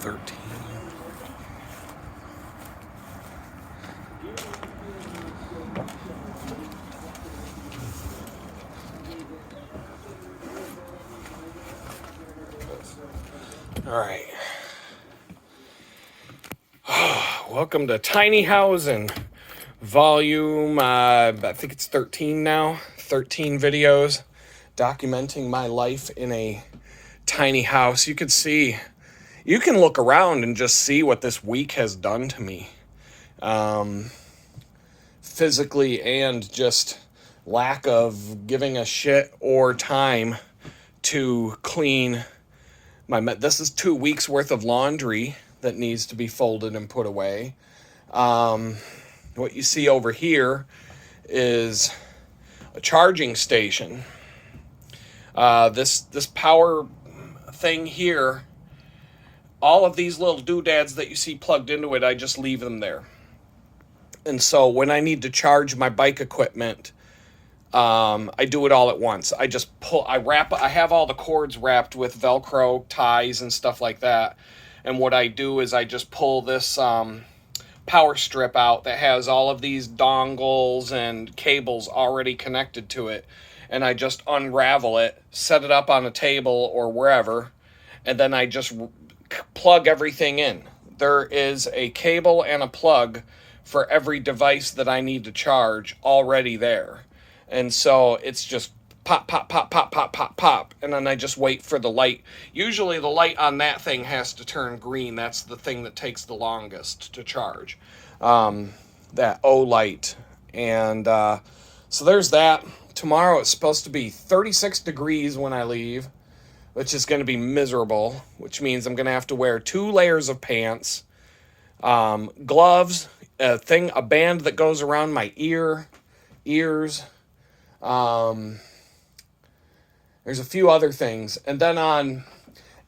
13. All right. Welcome to Tiny Housinʼ, volume, I think it's 13 now. 13 videos documenting my life in a tiny house. You can look around and just see what this week has done to me. Physically and just lack of giving a shit or time to clean this is 2 weeks worth of laundry that needs to be folded and put away. What you see over here is a charging station. This power thing here, all of these little doodads that you see plugged into it, I just leave them there. And so when I need to charge my bike equipment, I do it all at once. I have all the cords wrapped with Velcro ties and stuff like that. And what I do is I just pull this power strip out that has all of these dongles and cables already connected to it. And I just unravel it, set it up on a table or wherever, and then I just plug everything in. There is a cable and a plug for every device that I need to charge already there. And so it's just pop, pop, pop, pop, pop, pop, pop. And then I just wait for the light. Usually the light on that thing has to turn green. That's the thing that takes the longest to charge. That O light. And so there's that. Tomorrow it's supposed to be 36 degrees when I leave, which is going to be miserable, which means I'm going to have to wear 2 layers of pants, gloves, a band that goes around my ears. There's a few other things. And then on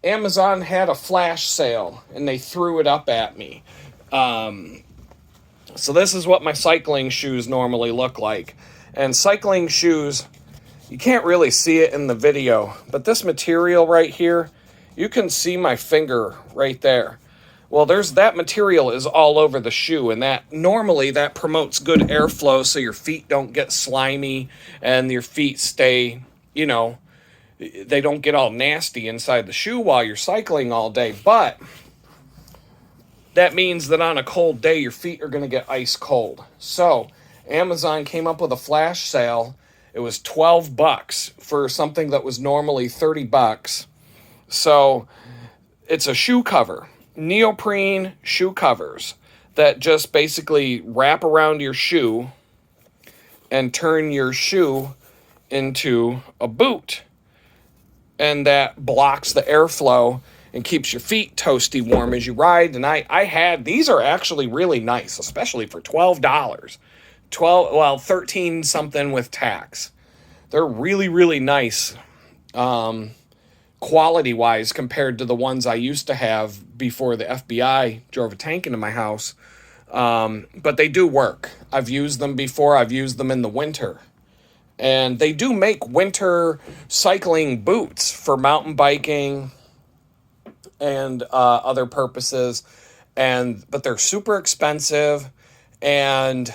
Amazon had a flash sale and they threw it up at me. So this is what my cycling shoes normally look like. And cycling shoes, you can't really see it in the video, but this material right here, you can see my finger right there. Well, that material is all over the shoe, and that promotes good airflow so your feet don't get slimy and your feet stay, they don't get all nasty inside the shoe while you're cycling all day. But that means that on a cold day, your feet are going to get ice cold. So Amazon came up with a flash sale. It was $12 for something that was normally $30. So it's a shoe cover. Neoprene shoe covers that just basically wrap around your shoe and turn your shoe into a boot. And that blocks the airflow and keeps your feet toasty warm as you ride. And these are actually really nice, especially for $12. 13 something with tax. They're really, really nice. Quality-wise compared to the ones I used to have before the FBI drove a tank into my house. But they do work. I've used them before. I've used them in the winter. And they do make winter cycling boots for mountain biking and other purposes. But they're super expensive. And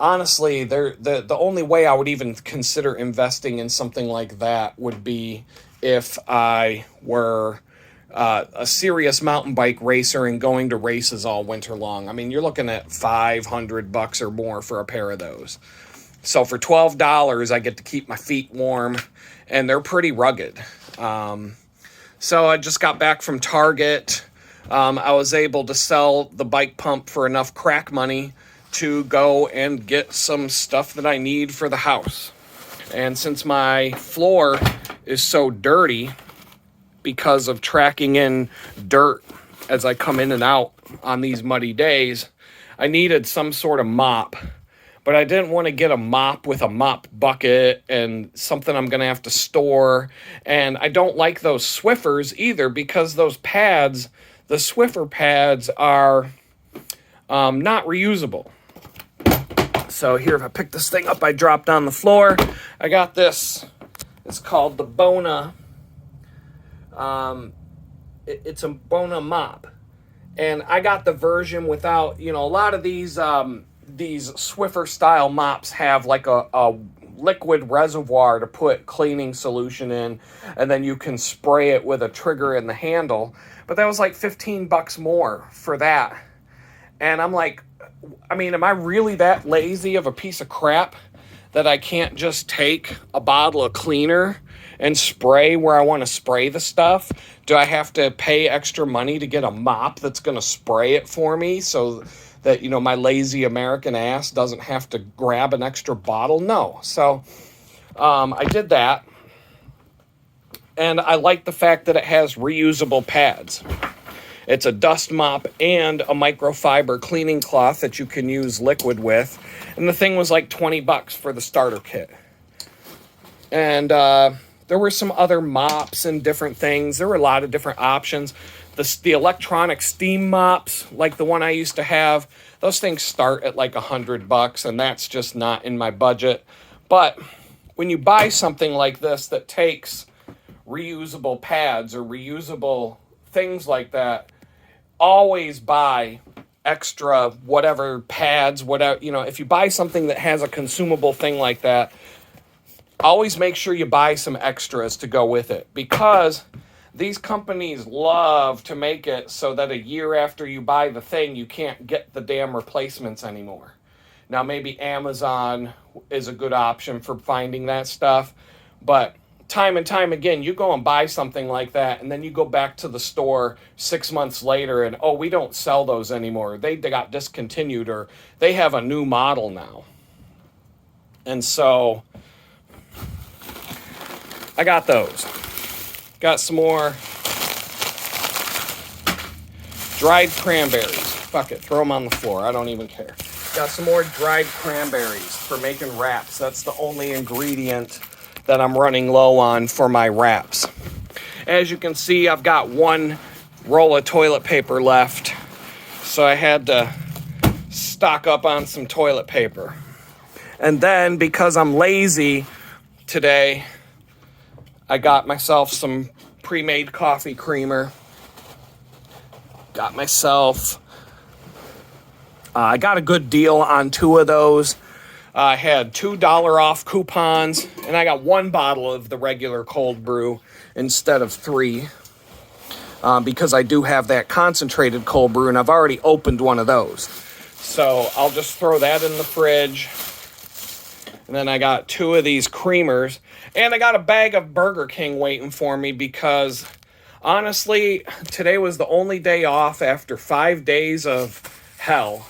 honestly, the only way I would even consider investing in something like that would be if I were a serious mountain bike racer and going to races all winter long. I mean, you're looking at $500 or more for a pair of those. So for $12, I get to keep my feet warm, and they're pretty rugged. So I just got back from Target. I was able to sell the bike pump for enough crack money to go and get some stuff that I need for the house. And since my floor is so dirty because of tracking in dirt as I come in and out on these muddy days, I needed some sort of mop. But I didn't want to get a mop with a mop bucket and something I'm going to have to store. And I don't like those Swiffers either because those pads, the Swiffer pads, are not reusable. So here, if I pick this thing up, I dropped on the floor. I got this. It's called the Bona. It's a Bona mop. And I got the version without, a lot of these Swiffer style mops have like a liquid reservoir to put cleaning solution in, and then you can spray it with a trigger in the handle. But that was like $15 more for that. And I'm like, am I really that lazy of a piece of crap that I can't just take a bottle of cleaner and spray where I want to spray the stuff? Do I have to pay extra money to get a mop that's going to spray it for me so that, my lazy American ass doesn't have to grab an extra bottle? No. So I did that. And I like the fact that it has reusable pads. It's a dust mop and a microfiber cleaning cloth that you can use liquid with. And the thing was like $20 for the starter kit. And there were some other mops and different things. There were a lot of different options. The electronic steam mops, like the one I used to have, those things start at like $100, and that's just not in my budget. But when you buy something like this that takes reusable pads or reusable things like that, always buy extra whatever pads, whatever, if you buy something that has a consumable thing like that, always make sure you buy some extras to go with it, because these companies love to make it so that a year after you buy the thing, you can't get the damn replacements anymore. Now, maybe Amazon is a good option for finding that stuff, but time and time again, you go and buy something like that, and then you go back to the store 6 months later, and, we don't sell those anymore. They got discontinued, or they have a new model now. And so I got those. Got some more dried cranberries. Fuck it, throw them on the floor. I don't even care. Got some more dried cranberries for making wraps. That's the only ingredient that I'm running low on for my wraps. As you can see, I've got one roll of toilet paper left, so I had to stock up on some toilet paper. And then, because I'm lazy today, I got myself some pre-made coffee creamer. Got myself, I got a good deal on 2 of those. I had $2 off coupons, and I got 1 bottle of the regular cold brew instead of 3, because I do have that concentrated cold brew, and I've already opened one of those. So I'll just throw that in the fridge. And then I got 2 of these creamers, and I got a bag of Burger King waiting for me, because honestly, today was the only day off after 5 days of hell.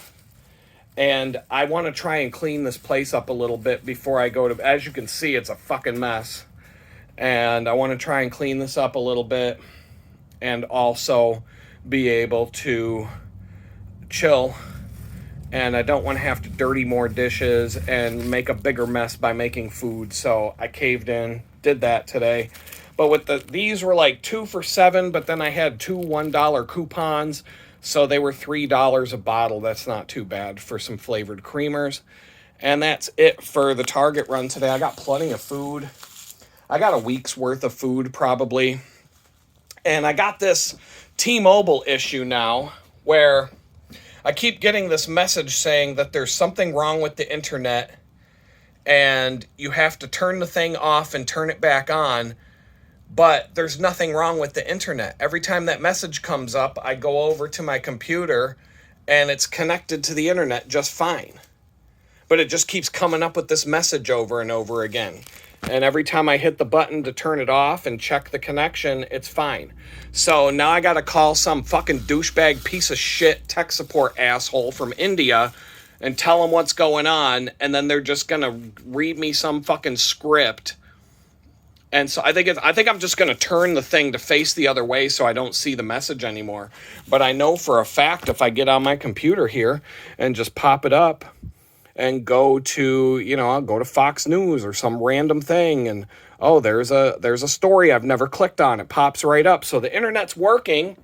And I want to try and clean this place up a little bit before I go to... As you can see, it's a fucking mess. And I want to try and clean this up a little bit, and also be able to chill. And I don't want to have to dirty more dishes and make a bigger mess by making food. So I caved in, did that today. But with these were like 2 for $7, but then I had 2 $1 coupons. So they were $3 a bottle. That's not too bad for some flavored creamers. And that's it for the Target run today. I got plenty of food. I got a week's worth of food probably. And I got this T-Mobile issue now where I keep getting this message saying that there's something wrong with the internet and you have to turn the thing off and turn it back on. But there's nothing wrong with the internet. Every time that message comes up, I go over to my computer and it's connected to the internet just fine. But it just keeps coming up with this message over and over again. And every time I hit the button to turn it off and check the connection, it's fine. So now I got to call some fucking douchebag piece of shit tech support asshole from India and tell them what's going on. And then they're just going to read me some fucking script. And so I think I'm just going to turn the thing to face the other way so I don't see the message anymore. But I know for a fact if I get on my computer here and just pop it up and go to, I'll go to Fox News or some random thing and, there's a story I've never clicked on. It pops right up. So the internet's working,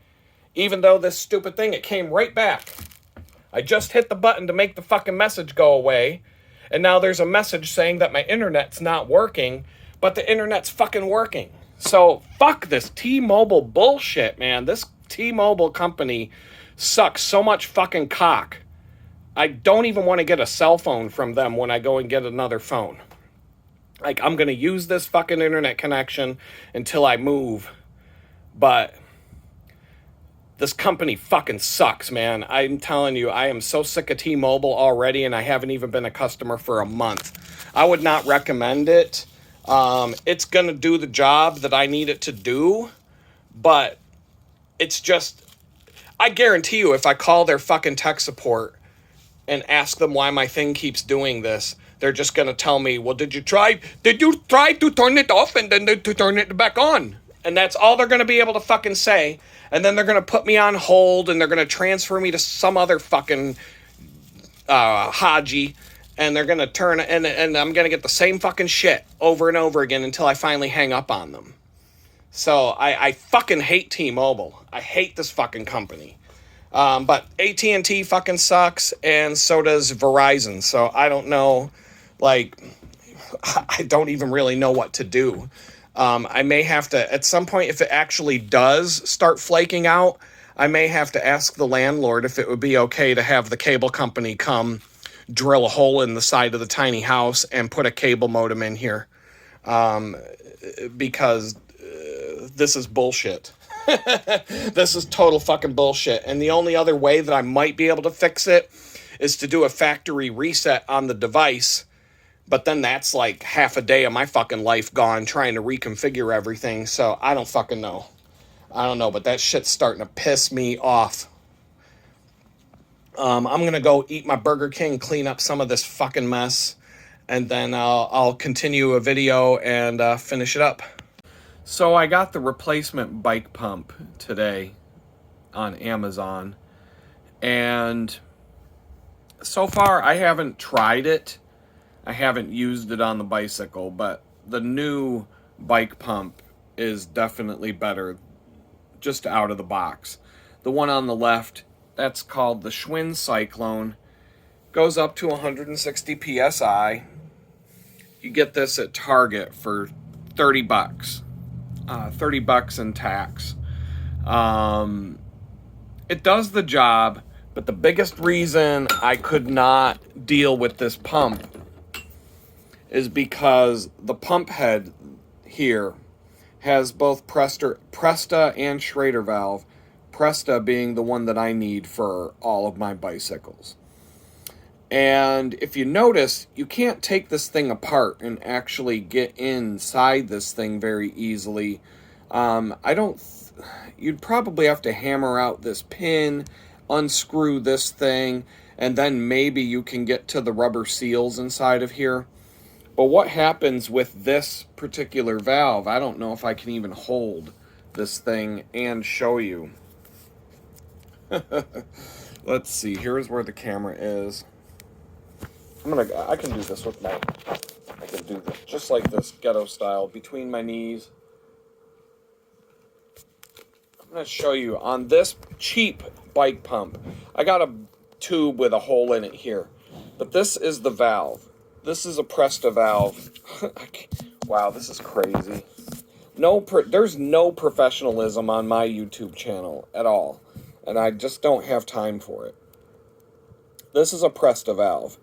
even though this stupid thing, it came right back. I just hit the button to make the fucking message go away. And now there's a message saying that my internet's not working. But the internet's fucking working. So fuck this T-Mobile bullshit, man. This T-Mobile company suck so much fucking cock. I don't even want to get a cell phone from them when I go and get another phone. Like, I'm going to use this fucking internet connection until I move. But this company fucking sucks, man. I'm telling you, I am so sick of T-Mobile already, and I haven't even been a customer for a month. I would not recommend it. It's going to do the job that I need it to do, but it's just, I guarantee you, if I call their fucking tech support and ask them why my thing keeps doing this, they're just going to tell me, well, did you try to turn it off and then to turn it back on? And that's all they're going to be able to fucking say. And then they're going to put me on hold and they're going to transfer me to some other fucking Haji. And they're going to turn, and I'm going to get the same fucking shit over and over again until I finally hang up on them. So I fucking hate T-Mobile. I hate this fucking company. But AT&T fucking sucks, and so does Verizon. So I don't know, like, I don't even really know what to do. I may have to, at some point, if it actually does start flaking out, I may have to ask the landlord if it would be okay to have the cable company come drill a hole in the side of the tiny house and put a cable modem in here. Because this is bullshit. This is total fucking bullshit. And the only other way that I might be able to fix it is to do a factory reset on the device. But then that's like half a day of my fucking life gone trying to reconfigure everything. So I don't fucking know. I don't know, but that shit's starting to piss me off. I'm going to go eat my Burger King, clean up some of this fucking mess, and then I'll continue a video and finish it up. So I got the replacement bike pump today on Amazon, and so far I haven't tried it. I haven't used it on the bicycle, but the new bike pump is definitely better just out of the box. The one on the left, that's called the Housinʼ Cyclone, goes up to 160 psi. You get this at Target for $30. $30 in tax. It does the job, but the biggest reason I could not deal with this pump is because the pump head here has both Presta and Schrader valve. Presta being the one that I need for all of my bicycles. And if you notice, you can't take this thing apart and actually get inside this thing very easily. You'd probably have to hammer out this pin, unscrew this thing, and then maybe you can get to the rubber seals inside of here. But what happens with this particular valve, I don't know if I can even hold this thing and show you. Let's see, here's where the camera is. I can do this with I can do this just like this, ghetto style, between my knees. I'm going to show you on this cheap bike pump. I got a tube with a hole in it here, but this is the valve. This is a Presta valve. Wow, this is crazy. There's no professionalism on my YouTube channel at all, and I just don't have time for it. This is a Presta valve.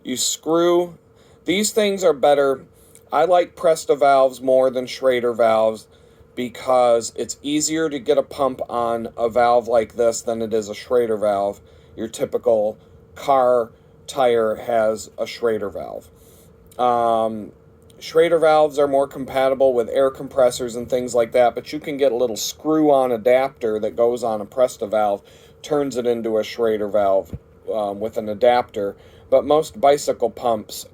You screw, these things are better. I like Presta valves more than Schrader valves because it's easier to get a pump on a valve like this than it is a Schrader valve. Your typical car tire has a Schrader valve. Schrader valves are more compatible with air compressors and things like that, but you can get a little screw-on adapter that goes on a Presta valve, turns it into a Schrader valve with an adapter. But most bicycle pumps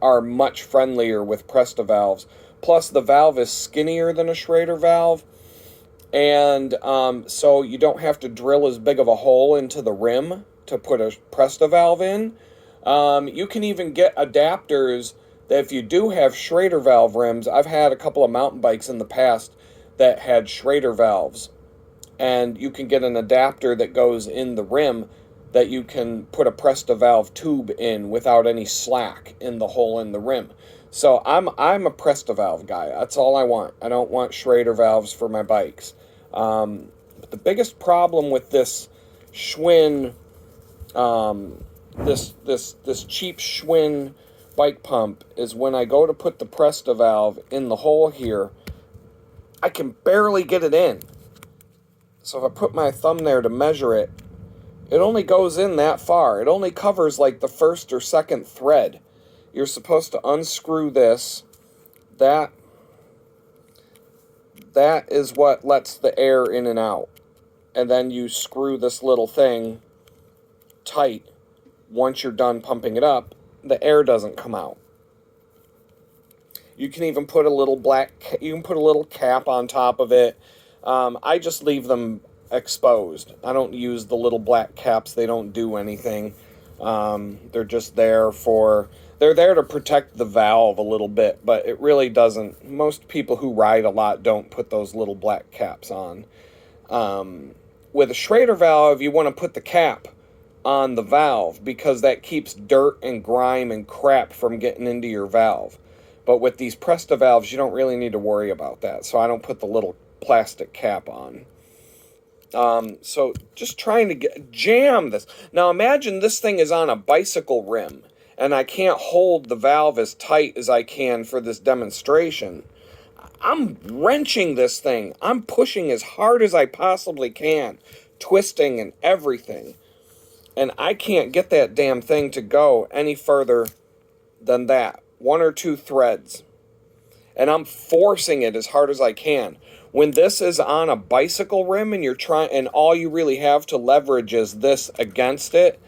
are much friendlier with Presta valves. Plus, the valve is skinnier than a Schrader valve, and so you don't have to drill as big of a hole into the rim to put a Presta valve in. You can even get adapters that if you do have Schrader valve rims, I've had a couple of mountain bikes in the past that had Schrader valves, and you can get an adapter that goes in the rim that you can put a Presta valve tube in without any slack in the hole in the rim. So I'm a Presta valve guy. That's all I want. I don't want Schrader valves for my bikes. But the biggest problem with this Schwinn, this cheap Schwinn bike pump is when I go to put the Presta valve in the hole here, I can barely get it in. So if I put my thumb there to measure it, it only goes in that far. It only covers like the first or second thread. You're supposed to unscrew this. That is what lets the air in and out. And then you screw this little thing tight. Once you're done pumping it up, the air doesn't come out. You can even put a little cap on top of it. I just leave them exposed. I don't use the little black caps. They don't do anything. They're just there they're there to protect the valve a little bit, but it really doesn't. Most people who ride a lot don't put those little black caps on. With a Schrader valve, you want to put the cap on the valve because that keeps dirt and grime and crap from getting into your valve. But with these Presta valves, you don't really need to worry about that. So I don't put the little plastic cap on. So just trying to jam this. Now imagine this thing is on a bicycle rim and I can't hold the valve as tight as I can for this demonstration. I'm wrenching this thing. I'm pushing as hard as I possibly can, twisting and everything. And I can't get that damn thing to go any further than that. 1 or 2 threads. And I'm forcing it as hard as I can. When this is on a bicycle rim and and all you really have to leverage is this against it,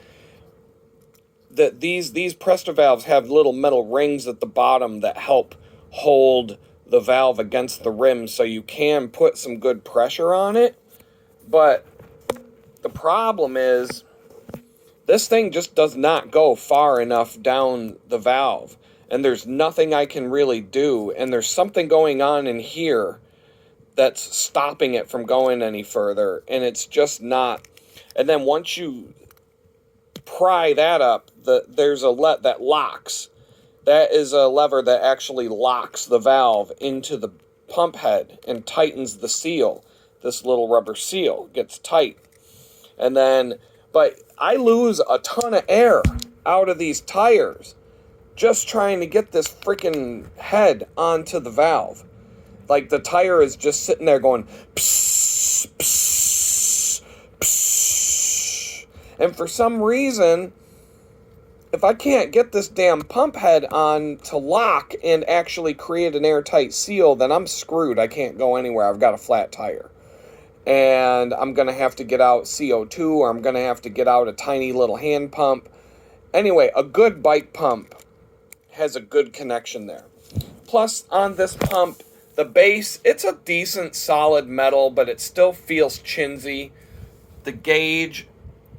that these Presta valves have little metal rings at the bottom that help hold the valve against the rim so you can put some good pressure on it. But the problem is this thing just does not go far enough down the valve. And there's nothing I can really do. And there's something going on in here that's stopping it from going any further. And it's just not. And then once you pry that up, there's a that locks. That is a lever that actually locks the valve into the pump head and tightens the seal. This little rubber seal gets tight. And then, but I lose a ton of air out of these tires just trying to get this freaking head onto the valve. Like the tire is just sitting there going psst, psst, psst. And for some reason, if I can't get this damn pump head on to lock and actually create an airtight seal, then I'm screwed. I can't go anywhere. I've got a flat tire. And I'm going to have to get out CO2, or I'm going to have to get out a tiny little hand pump. Anyway, a good bike pump has a good connection there. Plus, on this pump, the base, it's a decent solid metal, but it still feels chinsy. The gauge,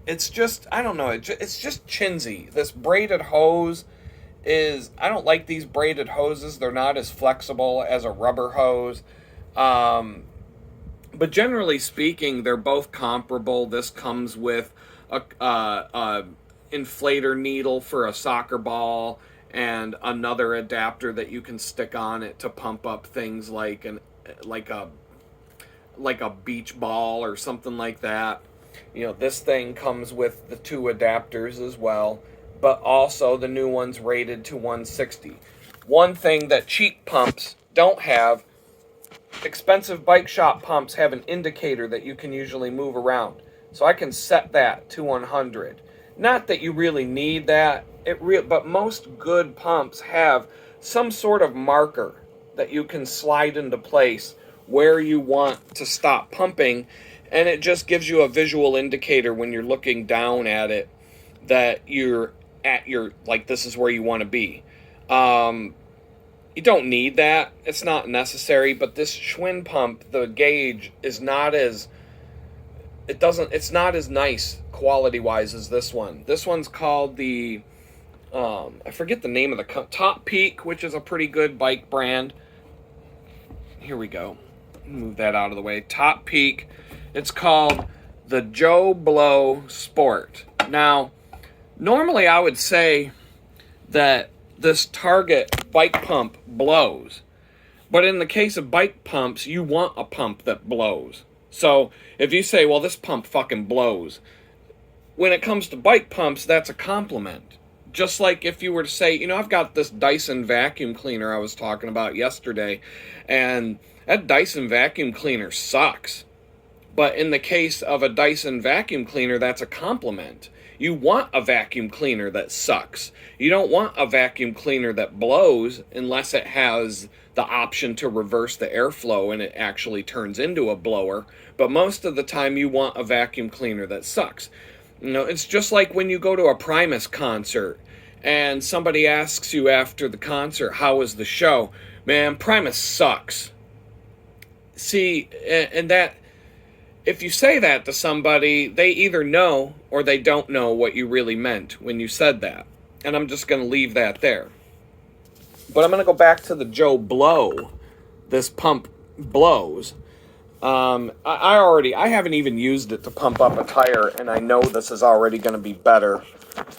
it's just, I don't know, it's just chinsy. This braided hose I don't like these braided hoses. They're not as flexible as a rubber hose. But generally speaking, they're both comparable. This comes with a inflator needle for a soccer ball and another adapter that you can stick on it to pump up things like a beach ball or something like that. You know, this thing comes with the 2 adapters as well, but also the new one's rated to 160. One thing that cheap pumps don't have, expensive bike shop pumps have an indicator that you can usually move around. So I can set that to 100. Not that you really need that, but most good pumps have some sort of marker that you can slide into place where you want to stop pumping, and it just gives you a visual indicator when you're looking down at it that you're at this is where you want to be. You don't need that. It's not necessary, but this Schwinn pump, the gauge is not as it's not as nice quality-wise as this one. This one's called the I forget the name of the Top Peak, which is a pretty good bike brand. Here we go. Move that out of the way. Top Peak. It's called the Joe Blow Sport. Now, normally I would say that this Target bike pump blows. But in the case of bike pumps, you want a pump that blows. So if you say, well, this pump fucking blows, when it comes to bike pumps, that's a compliment. Just like if you were to say, I've got this Dyson vacuum cleaner I was talking about yesterday, and that Dyson vacuum cleaner sucks. But in the case of a Dyson vacuum cleaner, that's a compliment. You want a vacuum cleaner that sucks. You don't want a vacuum cleaner that blows unless it has the option to reverse the airflow and it actually turns into a blower. But most of the time, you want a vacuum cleaner that sucks. It's just like when you go to a Primus concert and somebody asks you after the concert, how was the show? Man, Primus sucks. See, and that, if you say that to somebody, they either know or they don't know what you really meant when you said that. And I'm just going to leave that there. But I'm going to go back to the Joe Blow. This pump blows. I haven't even used it to pump up a tire, and I know this is already going to be better.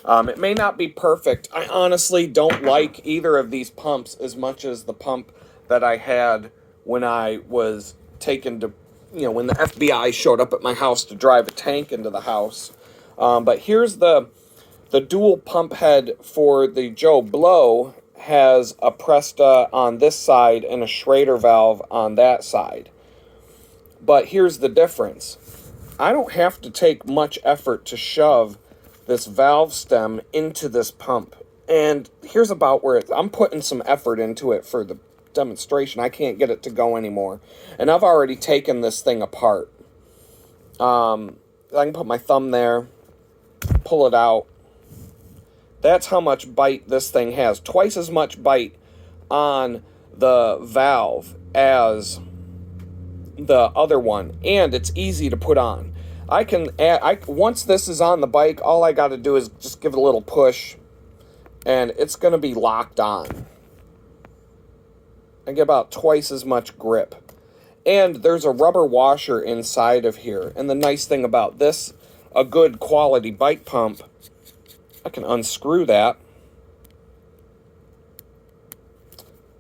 It may not be perfect. I honestly don't like either of these pumps as much as the pump that I had when I was taken to, when the FBI showed up at my house to drive a tank into the house. But here's the dual pump head for the Joe Blow has a Presta on this side and a Schrader valve on that side. But here's the difference. I don't have to take much effort to shove this valve stem into this pump. And here's about where I'm putting some effort into it for the demonstration. I can't get it to go anymore. And I've already taken this thing apart. I can put my thumb there, pull it out. That's how much bite this thing has. Twice as much bite on the valve as the other one, and it's easy to put on. I can add, once this is on the bike, all I got to do is just give it a little push, and it's going to be locked on. I get about twice as much grip. And there's a rubber washer inside of here. And the nice thing about this, a good quality bike pump, I can unscrew that.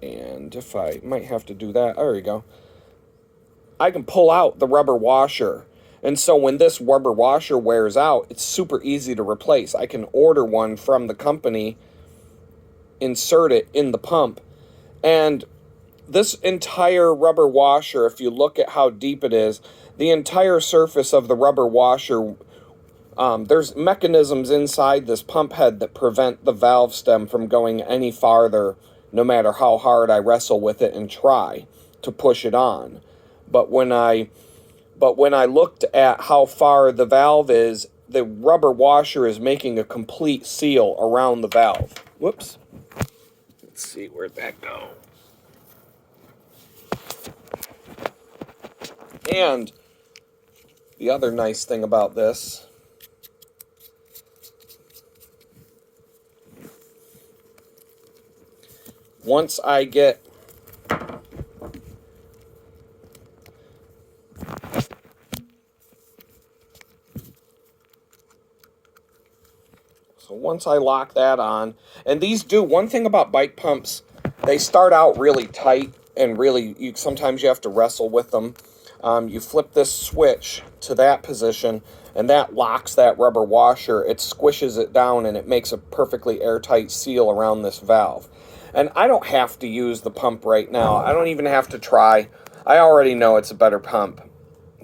And if I might have to do that, there you go. I can pull out the rubber washer. And so when this rubber washer wears out, it's super easy to replace. I can order one from the company, insert it in the pump. And this entire rubber washer, if you look at how deep it is, the entire surface of the rubber washer, there's mechanisms inside this pump head that prevent the valve stem from going any farther, no matter how hard I wrestle with it and try to push it on. But when I looked at how far the valve is, the rubber washer is making a complete seal around the valve. Whoops. Let's see, where'd that go? And the other nice thing about this, once I get once I lock that on, and these do, one thing about bike pumps, they start out really tight and really, sometimes you have to wrestle with them. You flip this switch to that position, and that locks that rubber washer. It squishes it down, and it makes a perfectly airtight seal around this valve. And I don't have to use the pump right now. I don't even have to try. I already know it's a better pump.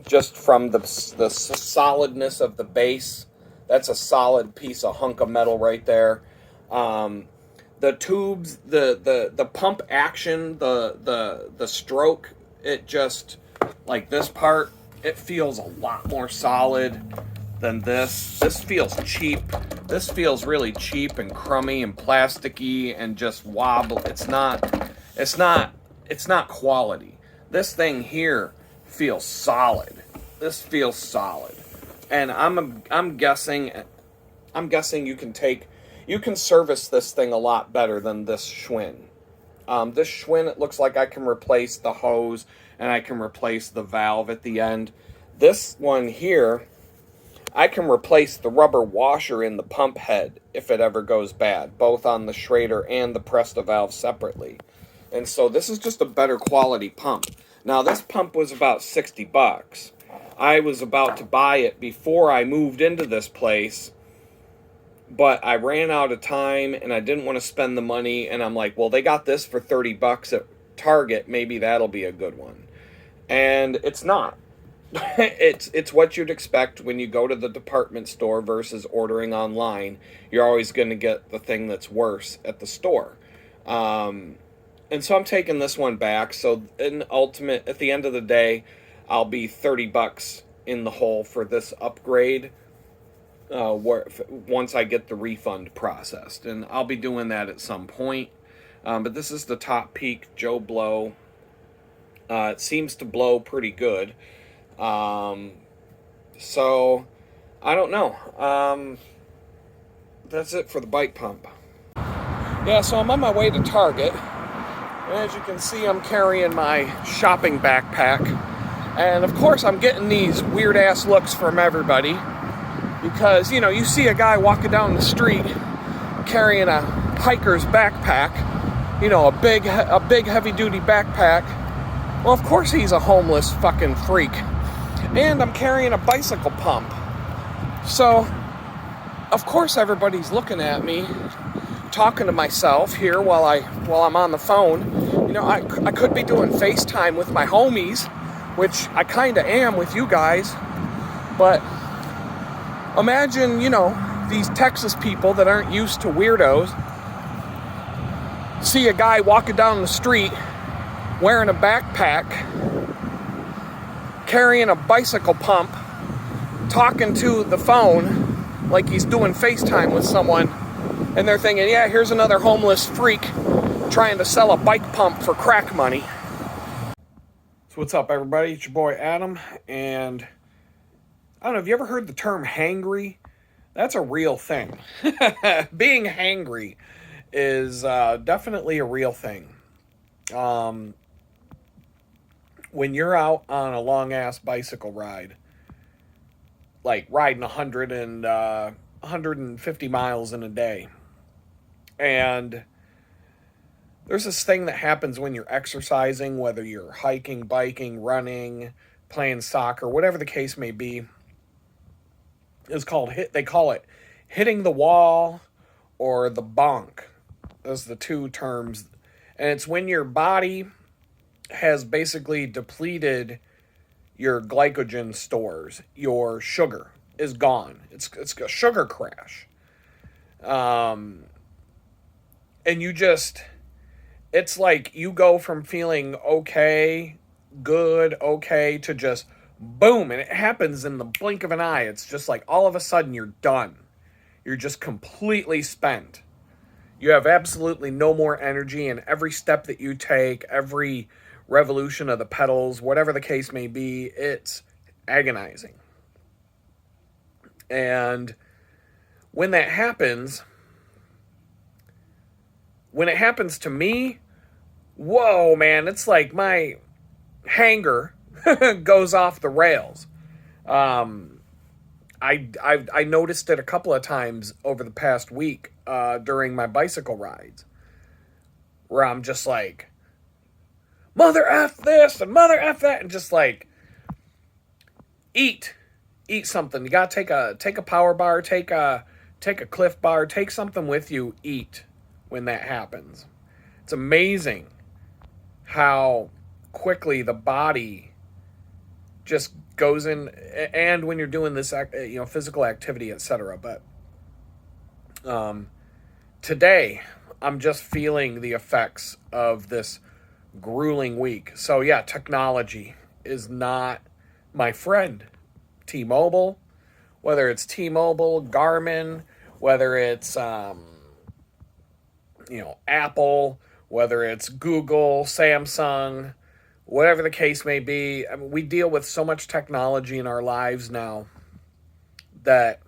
Just from the solidness of the base. That's a solid piece of hunk of metal right there. The tubes, the pump action, the stroke, it just, like this part, it feels a lot more solid than this. This feels cheap. This feels really cheap and crummy and plasticky and just wobble. It's not quality. This thing here feels solid. This feels solid. And I'm guessing you can service this thing a lot better than this Schwinn. This Schwinn, it looks like I can replace the hose and I can replace the valve at the end. This one here, I can replace the rubber washer in the pump head if it ever goes bad, both on the Schrader and the Presta valve separately. And so this is just a better quality pump. Now this pump was about $60. I was about to buy it before I moved into this place, but I ran out of time and I didn't want to spend the money. And I'm like, well, they got this for $30 at Target. Maybe that'll be a good one. And it's not. It's what you'd expect when you go to the department store versus ordering online. You're always going to get the thing that's worse at the store. And so I'm taking this one back. So in ultimate, at the end of the day, I'll be $30 in the hole for this upgrade. Once I get the refund processed, and I'll be doing that at some point. But this is the Top Peak Joe Blow. It seems to blow pretty good. So I don't know. That's it for the bike pump. Yeah, so I'm on my way to Target. And as you can see, I'm carrying my shopping backpack. And of course, I'm getting these weird ass looks from everybody. Because, you know, you see a guy walking down the street carrying a hiker's backpack, you know, a big heavy duty backpack. Well, of course he's a homeless fucking freak. And I'm carrying a bicycle pump. So, of course everybody's looking at me, talking to myself here while I'm on the phone. You know, I could be doing FaceTime with my homies, which I kind of am with you guys, but imagine, you know, these Texas people that aren't used to weirdos see a guy walking down the street wearing a backpack, carrying a bicycle pump, talking to the phone like he's doing FaceTime with someone, and they're thinking, yeah, here's another homeless freak trying to sell a bike pump for crack money. So what's up, everybody? It's your boy Adam, and I don't know, have you ever heard the term hangry? That's a real thing. Being hangry is definitely a real thing. When you're out on a long-ass bicycle ride, like riding 150 miles in a day, and there's this thing that happens when you're exercising, whether you're hiking, biking, running, playing soccer, whatever the case may be, is called they call it hitting the wall or the bonk. Those are the two terms. And it's when your body has basically depleted your glycogen stores. Your sugar is gone. It's a sugar crash. And you just, it's like you go from feeling okay, good, okay, to just boom, and it happens in the blink of an eye. It's just like all of a sudden you're done. You're just completely spent. You have absolutely no more energy, and every step that you take, every revolution of the pedals, whatever the case may be, it's agonizing. And when that happens, when it happens to me, whoa, man, it's like my hanger goes off the rails. I noticed it a couple of times over the past week during my bicycle rides, where I'm just like, mother F this and mother F that, and just like, eat something. You gotta take a power bar, take a Cliff Bar, take something with you, eat when that happens. It's amazing how quickly the body just goes in, and when you're doing this, physical activity, etc. But today, I'm just feeling the effects of this grueling week. So yeah, technology is not my friend. T-Mobile, whether it's T-Mobile, Garmin, whether it's Apple, whether it's Google, Samsung, whatever the case may be. I mean, we deal with so much technology in our lives now that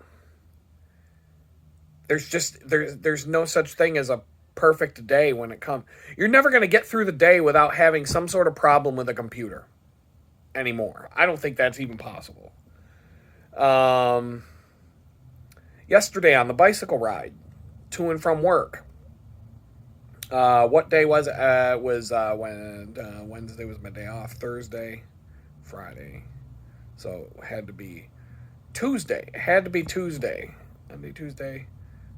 there's no such thing as a perfect day when it comes. You're never going to get through the day without having some sort of problem with a computer anymore. I don't think that's even possible. Yesterday on the bicycle ride to and from work, what day was it? Wednesday was my day off. Thursday, Friday, So it had to be Tuesday. It had to be Tuesday. Monday, Tuesday,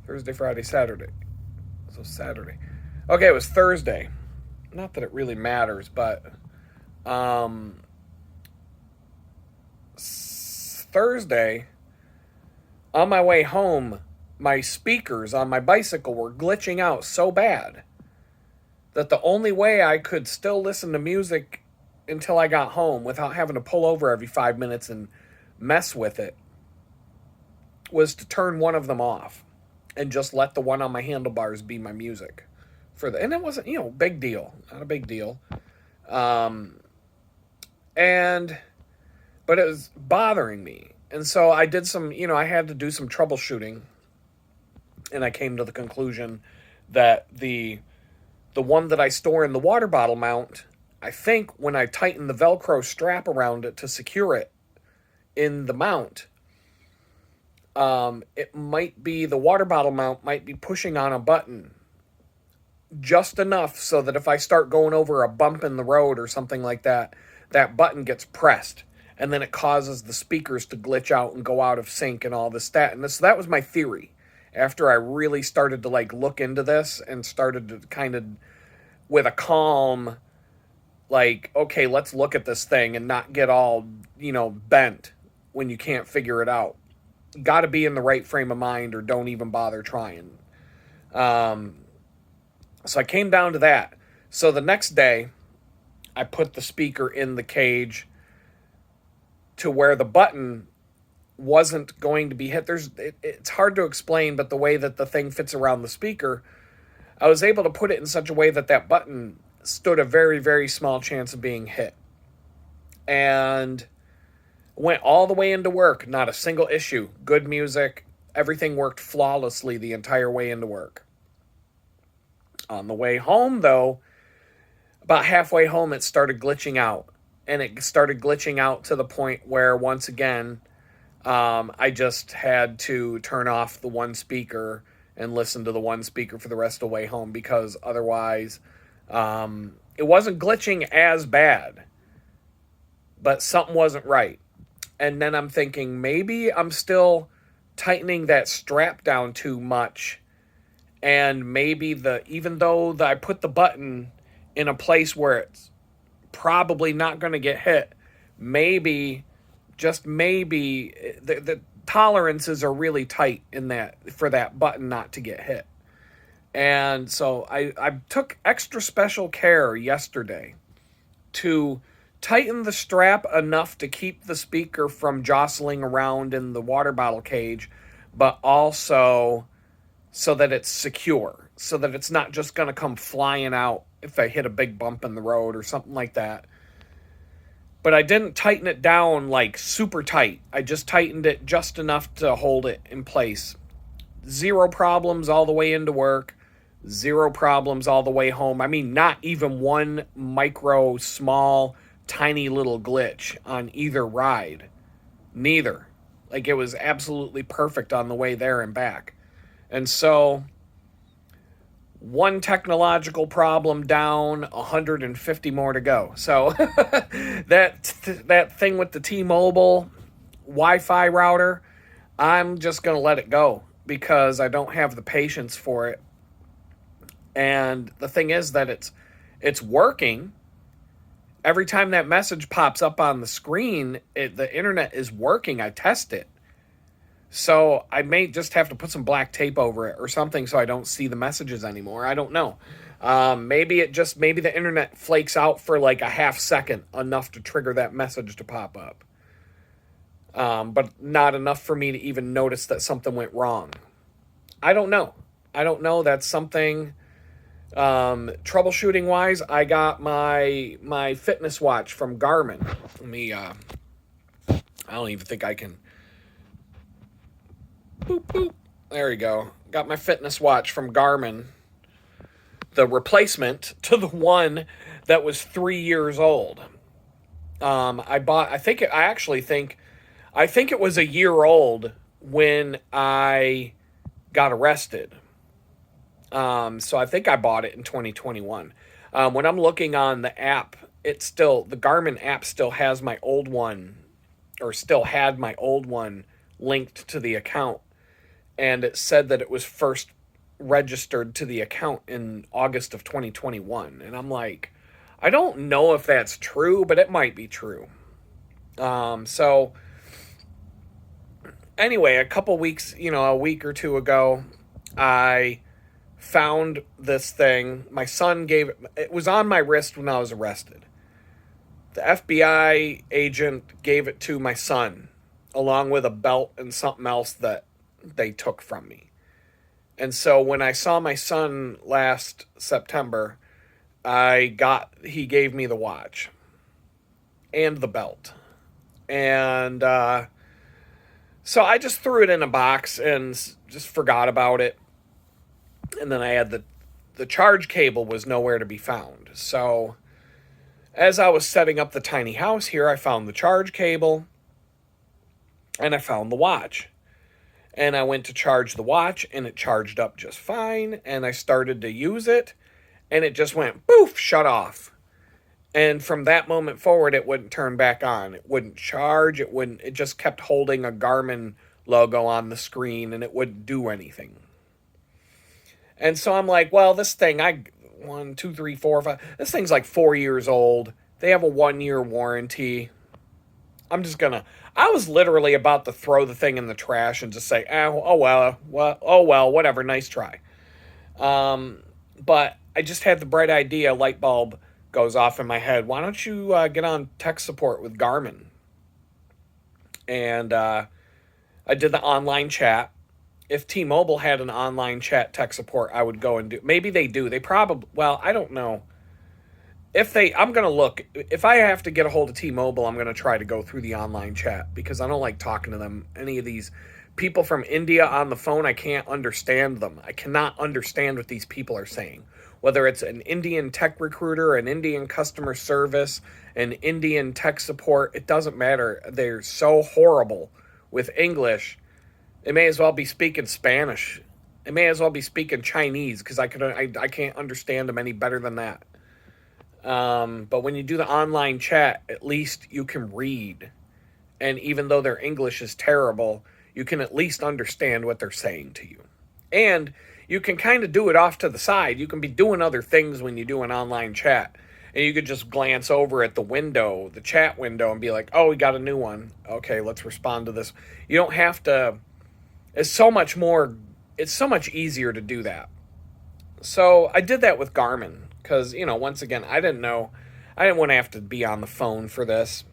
Thursday, Friday, Saturday. So Saturday. Okay, it was Thursday. Not that it really matters, but Thursday, on my way home, my speakers on my bicycle were glitching out so bad that the only way I could still listen to music until I got home without having to pull over every 5 minutes and mess with it was to turn one of them off and just let the one on my handlebars be my music and it wasn't, big deal, not a big deal. And but it was bothering me. And so I did I had to do some troubleshooting, and I came to the conclusion that the one that I store in the water bottle mount, I think when I tighten the Velcro strap around it to secure it in the mount, it might be the water bottle mount might be pushing on a button just enough so that if I start going over a bump in the road or something like that, that button gets pressed, and then it causes the speakers to glitch out and go out of sync and all this that. And so that was my theory after I really started to look into this and started to kind of with a calm, okay, let's look at this thing and not get all, bent when you can't figure it out. Got to be in the right frame of mind or don't even bother trying. So I came down to that. So the next day, I put the speaker in the cage to where the button wasn't going to be hit. It's hard to explain, but the way that the thing fits around the speaker, I was able to put it in such a way that that button stood a very, very small chance of being hit. And went all the way into work, not a single issue. Good music, everything worked flawlessly the entire way into work. On the way home, though, about halfway home, it started glitching out. And it started glitching out to the point where, once again, I just had to turn off the one speaker and listen to the one speaker for the rest of the way home, because otherwise it wasn't glitching as bad, but something wasn't right. And then I'm thinking maybe I'm still tightening that strap down too much, and maybe even though I put the button in a place where it's probably not going to get hit, maybe, just maybe, the tolerances are really tight in that for that button not to get hit. And so I took extra special care yesterday to tighten the strap enough to keep the speaker from jostling around in the water bottle cage, but also so that it's secure, so that it's not just going to come flying out if I hit a big bump in the road or something like that. But I didn't tighten it down super tight. I just tightened it just enough to hold it in place. Zero problems all the way into work. Zero problems all the way home. I mean, not even one micro, small, tiny little glitch on either ride. Neither. It was absolutely perfect on the way there and back. And so, one technological problem down, 150 more to go. So, that thing with the T-Mobile Wi-Fi router, I'm just going to let it go because I don't have the patience for it. And the thing is that it's working. Every time that message pops up on the screen, the internet is working. I test it. So I may just have to put some black tape over it or something so I don't see the messages anymore. I don't know. Maybe the internet flakes out for a half second, enough to trigger that message to pop up. But not enough for me to even notice that something went wrong. I don't know. That's something. Troubleshooting wise, I got my fitness watch from Garmin. Let me, I don't even think I can. Boop, boop. There we go. Got my fitness watch from Garmin. The replacement to the one that was 3 years old. I think it was a year old when I got arrested. So I think I bought it in 2021. When I'm looking on the app, the Garmin app still has my old one or still had my old one linked to the account, and it said that it was first registered to the account in August of 2021. And I'm like, I don't know if that's true, but it might be true. So anyway, a couple weeks, a week or two ago, I found this thing. My son gave it, it was on my wrist when I was arrested. The FBI agent gave it to my son, along with a belt and something else that they took from me. And so when I saw my son last September, he gave me the watch and the belt. And so I just threw it in a box and just forgot about it. And then I had the charge cable was nowhere to be found. So as I was setting up the tiny house here, I found the charge cable and I found the watch. And I went to charge the watch and it charged up just fine. And I started to use it and it just went poof, shut off. And from that moment forward, it wouldn't turn back on. It wouldn't charge. It just kept holding a Garmin logo on the screen and it wouldn't do anything. And so I'm like, well, this thing, 1, 2, 3, 4, 5, this thing's like 4 years old. They have a 1-year warranty. I was literally about to throw the thing in the trash and just say, oh well, whatever, nice try. But I just had the bright idea, light bulb goes off in my head. Why don't you get on tech support with Garmin? And I did the online chat. If T-Mobile had an online chat tech support, I would go and do. Maybe they do. They probably, well, I don't know. I'm going to look. If I have to get a hold of T-Mobile, I'm going to try to go through the online chat because I don't like talking to them. Any of these people from India on the phone, I can't understand them. I cannot understand what these people are saying. Whether it's an Indian tech recruiter, an Indian customer service, an Indian tech support, it doesn't matter. They're so horrible with English. They may as well be speaking Spanish. They may as well be speaking Chinese because I can't understand them any better than that. But when you do the online chat, at least you can read. And even though their English is terrible, you can at least understand what they're saying to you. And you can kind of do it off to the side. You can be doing other things when you do an online chat. And you could just glance over at the chat window, and be like, oh, we got a new one. Okay, let's respond to this. You don't have to. It's so much easier to do that. So I did that with Garmin. Because, once again, I didn't want to have to be on the phone for this.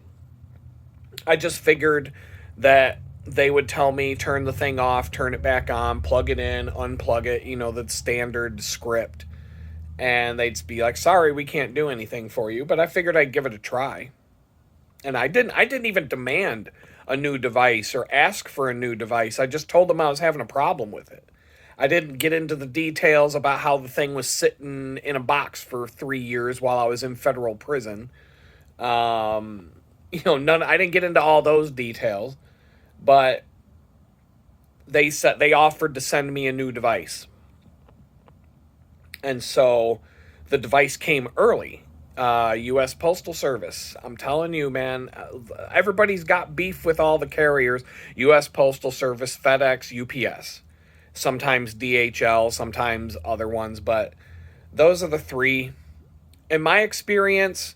I just figured that they would tell me, turn the thing off, turn it back on, plug it in, unplug it, the standard script. And they'd be like, sorry, we can't do anything for you. But I figured I'd give it a try. And I didn't even demand a new device or ask for a new device. I just told them I was having a problem with it. I didn't get into the details about how the thing was sitting in a box for 3 years while I was in federal prison. I didn't get into all those details, but they offered to send me a new device. And so the device came early. U.S. Postal Service. I'm telling you, man, everybody's got beef with all the carriers. U.S. Postal Service, FedEx, UPS. Sometimes DHL, sometimes other ones, but those are the three. In my experience,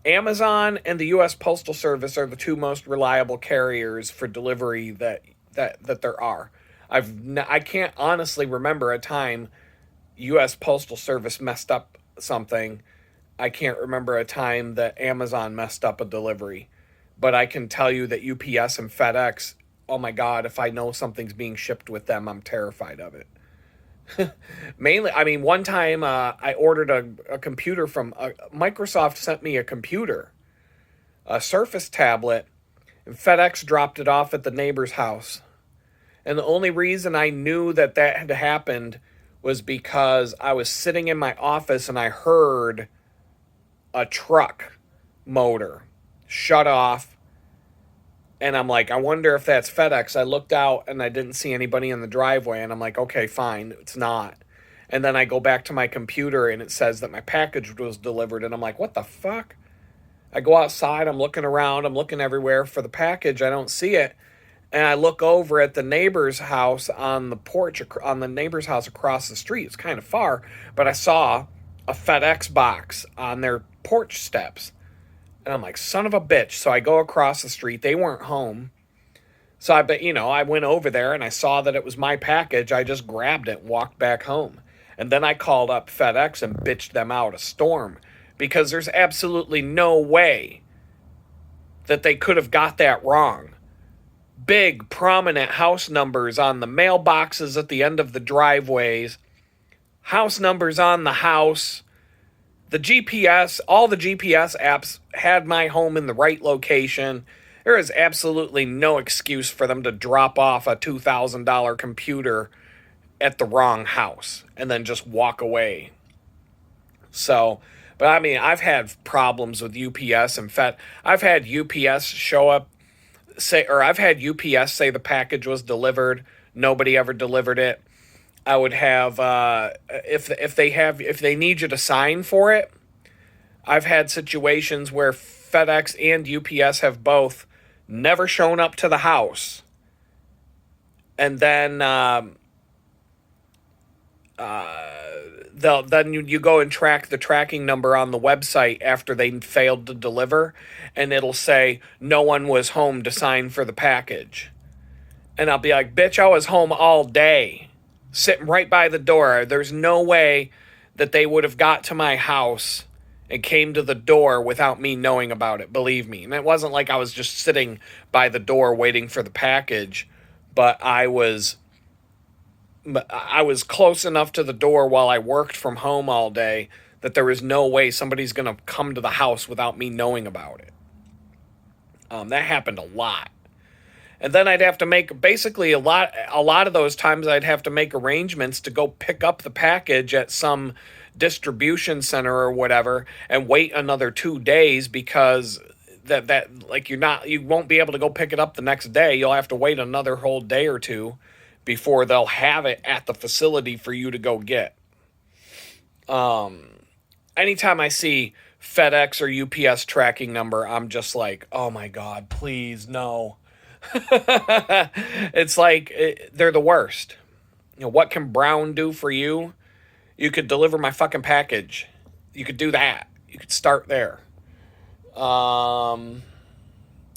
Amazon and the U.S. Postal Service are the two most reliable carriers for delivery that there are. I can't honestly remember a time U.S. Postal Service messed up something. I can't remember a time that Amazon messed up a delivery, but I can tell you that UPS and FedEx, oh my God, if I know something's being shipped with them, I'm terrified of it. Mainly, one time I ordered a computer from Microsoft sent me a computer, a Surface tablet, and FedEx dropped it off at the neighbor's house. And the only reason I knew that had happened was because I was sitting in my office and I heard a truck motor shut off. And I'm like, I wonder if that's FedEx. I looked out and I didn't see anybody in the driveway. And I'm like, okay, fine, it's not. And then I go back to my computer and it says that my package was delivered. And I'm like, what the fuck? I go outside, I'm looking around, I'm looking everywhere for the package. I don't see it. And I look over at the neighbor's house on the porch, on the neighbor's house across the street. It's kind of far, but I saw a FedEx box on their porch steps. And I'm like, son of a bitch. So I go across the street. They weren't home. So I went over there and I saw that it was my package. I just grabbed it and walked back home. And then I called up FedEx and bitched them out a storm because there's absolutely no way that they could have got that wrong. Big, prominent house numbers on the mailboxes at the end of the driveways, house numbers on the house. The GPS, all the GPS apps had my home in the right location. There is absolutely no excuse for them to drop off a $2,000 computer at the wrong house and then just walk away. So, but I mean, I've had problems with UPS. In fact, I've had UPS show up, I've had UPS say the package was delivered. Nobody ever delivered it. I would have, if they need you to sign for it, I've had situations where FedEx and UPS have both never shown up to the house. And then then you go and track the tracking number on the website after they failed to deliver, and it'll say no one was home to sign for the package. And I'll be like, bitch, I was home all day, sitting right by the door. There's no way that they would have got to my house and came to the door without me knowing about it, believe me. And it wasn't like I was just sitting by the door waiting for the package, but I was close enough to the door while I worked from home all day that there was no way somebody's going to come to the house without me knowing about it. That happened a lot. And then I'd have to make, basically a lot of those times I'd have to make arrangements to go pick up the package at some distribution center or whatever and wait another 2 days because you won't be able to go pick it up the next day. You'll have to wait another whole day or two before they'll have it at the facility for you to go get. Anytime I see FedEx or UPS tracking number, I'm just like, oh my God, please, no. It's like, they're the worst. You know, what can Brown do for you? You could deliver my fucking package. You could do that. You could start there.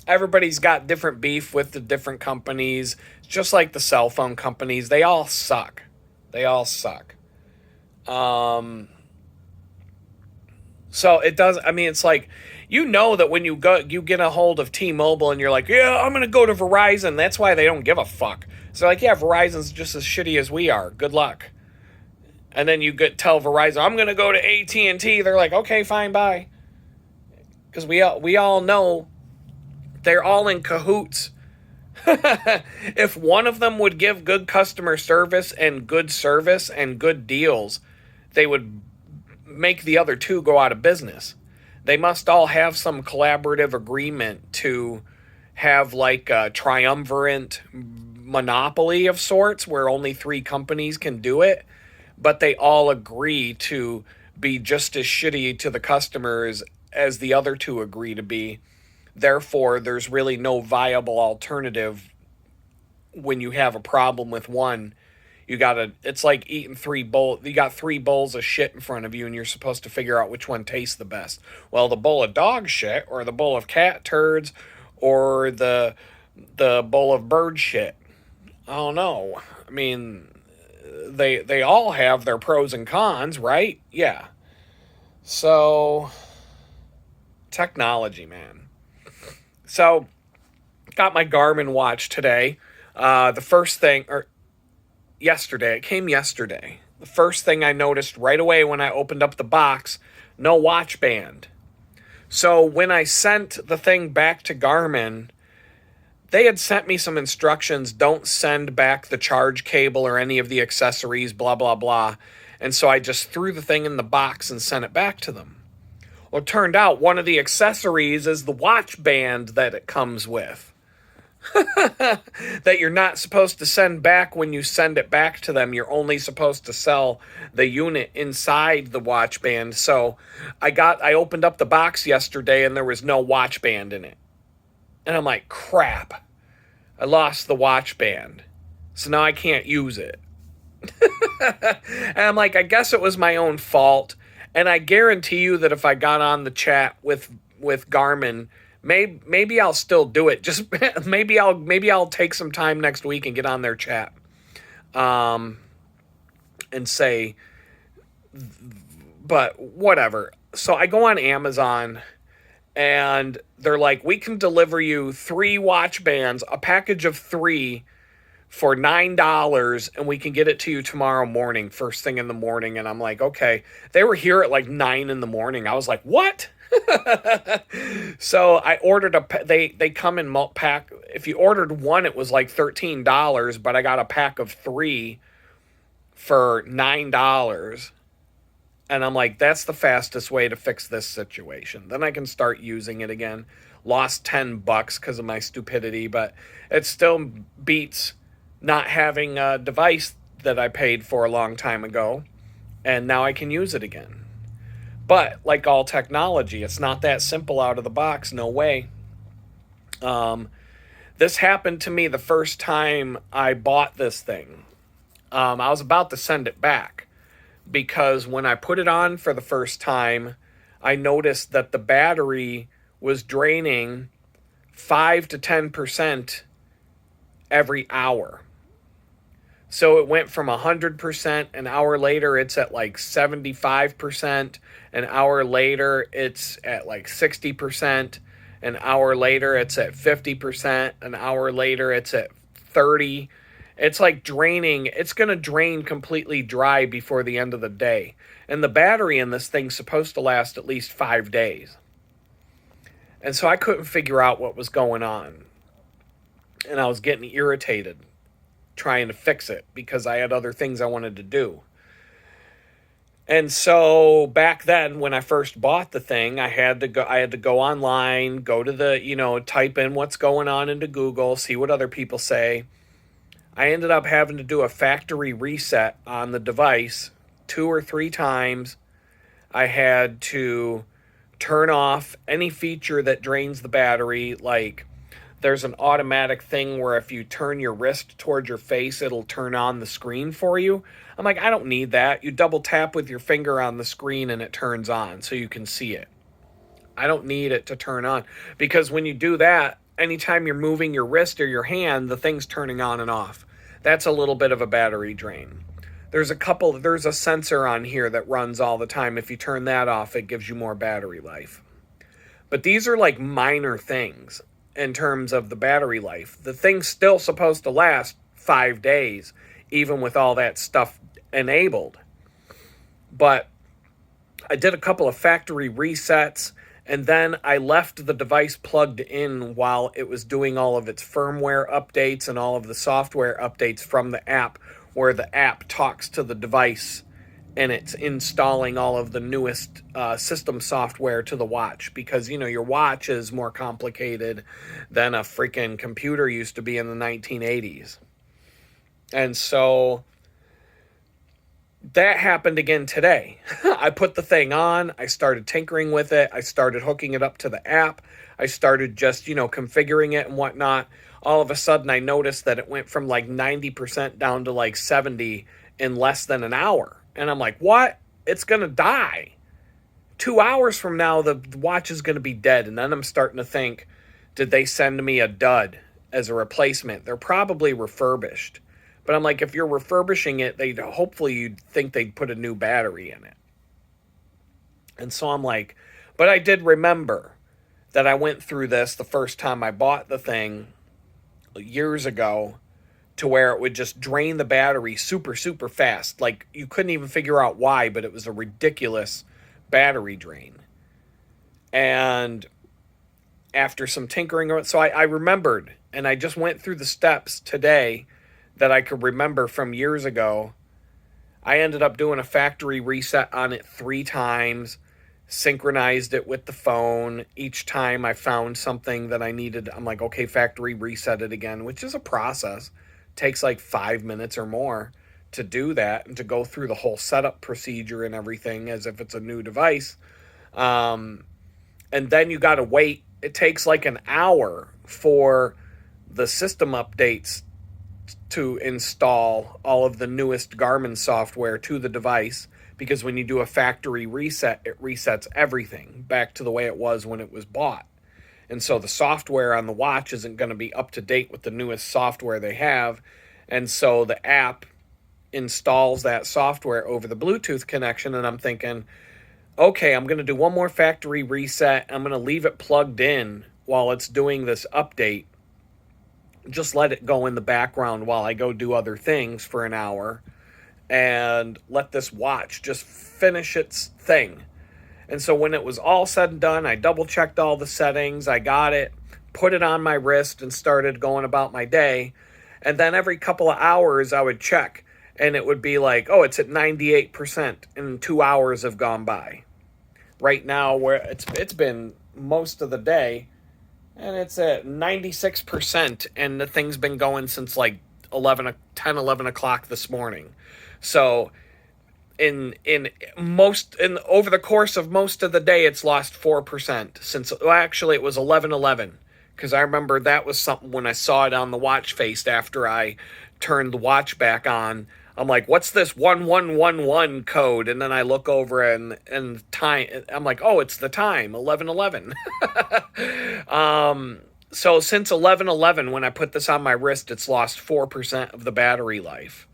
Everybody's got different beef with the different companies. It's just like the cell phone companies. They all suck. So it does, I mean, it's like, you know that when you get a hold of T-Mobile and you're like, yeah, I'm going to go to Verizon. That's why they don't give a fuck. So like, yeah, Verizon's just as shitty as we are. Good luck. And then you tell Verizon, I'm going to go to AT&T. They're like, okay, fine, bye. Because we all know they're all in cahoots. If one of them would give good customer service and good deals, they would make the other two go out of business. They must all have some collaborative agreement to have like a triumvirate monopoly of sorts where only 3 companies can do it, but they all agree to be just as shitty to the customers as the other 2 agree to be. Therefore, there's really no viable alternative when you have a problem with one. It's like eating 3 bowls. You got 3 bowls of shit in front of you and you're supposed to figure out which one tastes the best. Well, the bowl of dog shit or the bowl of cat turds or the bowl of bird shit. I don't know. I mean, they all have their pros and cons, right? Yeah. So, technology, man. So, got my Garmin watch today. Yesterday. It came yesterday. The first thing I noticed right away when I opened up the box, no watch band. So when I sent the thing back to Garmin, they had sent me some instructions, don't send back the charge cable or any of the accessories, blah, blah, blah. And so I just threw the thing in the box and sent it back to them. Well, it turned out one of the accessories is the watch band that it comes with. that you're not supposed to send back. When you send it back to them, you're only supposed to sell the unit inside the watch band. So I opened up the box yesterday and there was no watch band in it. And I'm like, crap, I lost the watch band. So now I can't use it. And I'm like, I guess it was my own fault. And I guarantee you that if I got on the chat with Garmin, maybe I'll still do it. Just maybe I'll take some time next week and get on their chat, and say, but whatever. So I go on Amazon and they're like, we can deliver you 3 watch bands, a package of 3 for $9, and we can get it to you tomorrow morning, first thing in the morning. And I'm like, okay. They were here at like 9 in the morning. I was like, what? So I ordered they come in pack. If you ordered one, it was like $13, but I got a pack of 3 for $9. And I'm like, that's the fastest way to fix this situation. Then I can start using it again. Lost $10 because of my stupidity, but it still beats not having a device that I paid for a long time ago, and now I can use it again. But like all technology, it's not that simple out of the box. No way. This happened to me the first time I bought this thing. I was about to send it back because when I put it on for the first time, I noticed that the battery was draining 5 to 10% every hour. So it went from 100%, an hour later it's at like 75%, an hour later it's at like 60%, an hour later it's at 50%, an hour later it's at 30%. It's like draining. It's going to drain completely dry before the end of the day. And the battery in this thing's supposed to last at least 5 days. And so I couldn't figure out what was going on. And I was getting irritated trying to fix it because I had other things I wanted to do. And so back then when I first bought the thing, I had to go online, go to the, type in what's going on into Google, see what other people say. I ended up having to do a factory reset on the device 2 or 3 times. I had to turn off any feature that drains the battery. Like there's an automatic thing where if you turn your wrist towards your face, it'll turn on the screen for you. I'm like, I don't need that. You double tap with your finger on the screen and it turns on so you can see it. I don't need it to turn on because when you do that, anytime you're moving your wrist or your hand, the thing's turning on and off. That's a little bit of a battery drain. There's a sensor on here that runs all the time. If you turn that off, it gives you more battery life. But these are like minor things in terms of the battery life. The thing's still supposed to last 5 days, even with all that stuff enabled. But I did a couple of factory resets, and then I left the device plugged in while it was doing all of its firmware updates and all of the software updates from the app, where the app talks to the device and it's installing all of the newest system software to the watch. Because, your watch is more complicated than a freaking computer used to be in the 1980s. And so that happened again today. I put the thing on. I started tinkering with it. I started hooking it up to the app. I started just, configuring it and whatnot. All of a sudden, I noticed that it went from like 90% down to like 70 in less than an hour. And I'm like, what? It's going to die. 2 hours from now, the watch is going to be dead. And then I'm starting to think, did they send me a dud as a replacement? They're probably refurbished. But I'm like, if you're refurbishing it, hopefully you'd think they'd put a new battery in it. And so I'm like, but I did remember that I went through this the first time I bought the thing years ago, to where it would just drain the battery super, super fast. Like you couldn't even figure out why, but it was a ridiculous battery drain. And after some tinkering, so I remembered, and I just went through the steps today that I could remember from years ago. I ended up doing a factory reset on it 3 times, synchronized it with the phone. Each time I found something that I needed, I'm like, okay, factory reset it again, which is a process. Takes like 5 minutes or more to do that and to go through the whole setup procedure and everything as if it's a new device. Um, and then you got to wait. It takes like an hour for the system updates to install all of the newest Garmin software to the device, because when you do a factory reset, it resets everything back to the way it was when it was bought. And so the software on the watch isn't going to be up to date with the newest software they have. And so the app installs that software over the Bluetooth connection. And I'm thinking, okay, I'm going to do one more factory reset. I'm going to leave it plugged in while it's doing this update. Just let it go in the background while I go do other things for an hour and let this watch just finish its thing. And so when it was all said and done, I double checked all the settings. I got it, put it on my wrist, and started going about my day. And then every couple of hours I would check, and it would be like, oh, it's at 98%, and 2 hours have gone by. Right now, where it's been most of the day, and it's at 96%, and the thing's been going since like 11 o'clock this morning. So in over the course of most of the day, it's lost 4%. Since, well, actually it was 11:11, because I remember that was something when I saw it on the watch face after I turned the watch back on. I'm like, what's this 1111 code? And then I look over and time. I'm like, oh, it's the time, 11:11. So since 11:11, when I put this on my wrist, it's lost 4% of the battery life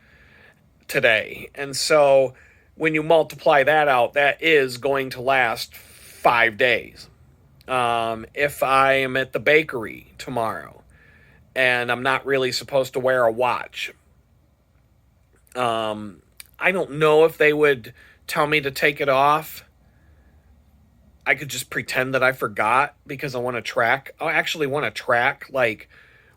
today. And so when you multiply that out, that is going to last 5 days. If I am at the bakery tomorrow and I'm not really supposed to wear a watch, I don't know if they would tell me to take it off. I could just pretend that I forgot because I actually want to track like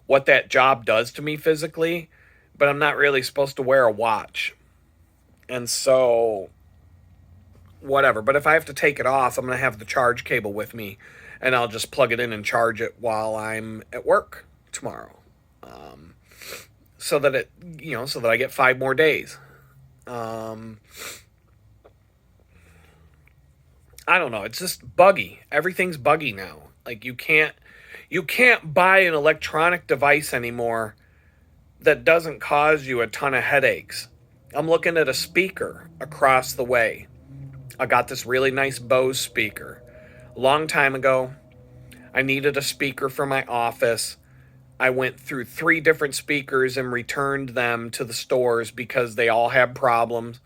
what that job does to me physically, but I'm not really supposed to wear a watch. And so whatever, but if I have to take it off, I'm going to have the charge cable with me, and I'll just plug it in and charge it while I'm at work tomorrow. So that so that I get 5 more days. I don't know. It's just buggy. Everything's buggy now. Like you can't buy an electronic device anymore that doesn't cause you a ton of headaches. I'm looking at a speaker across the way. I got this really nice Bose speaker. A long time ago, I needed a speaker for my office. I went through 3 different speakers and returned them to the stores because they all had problems.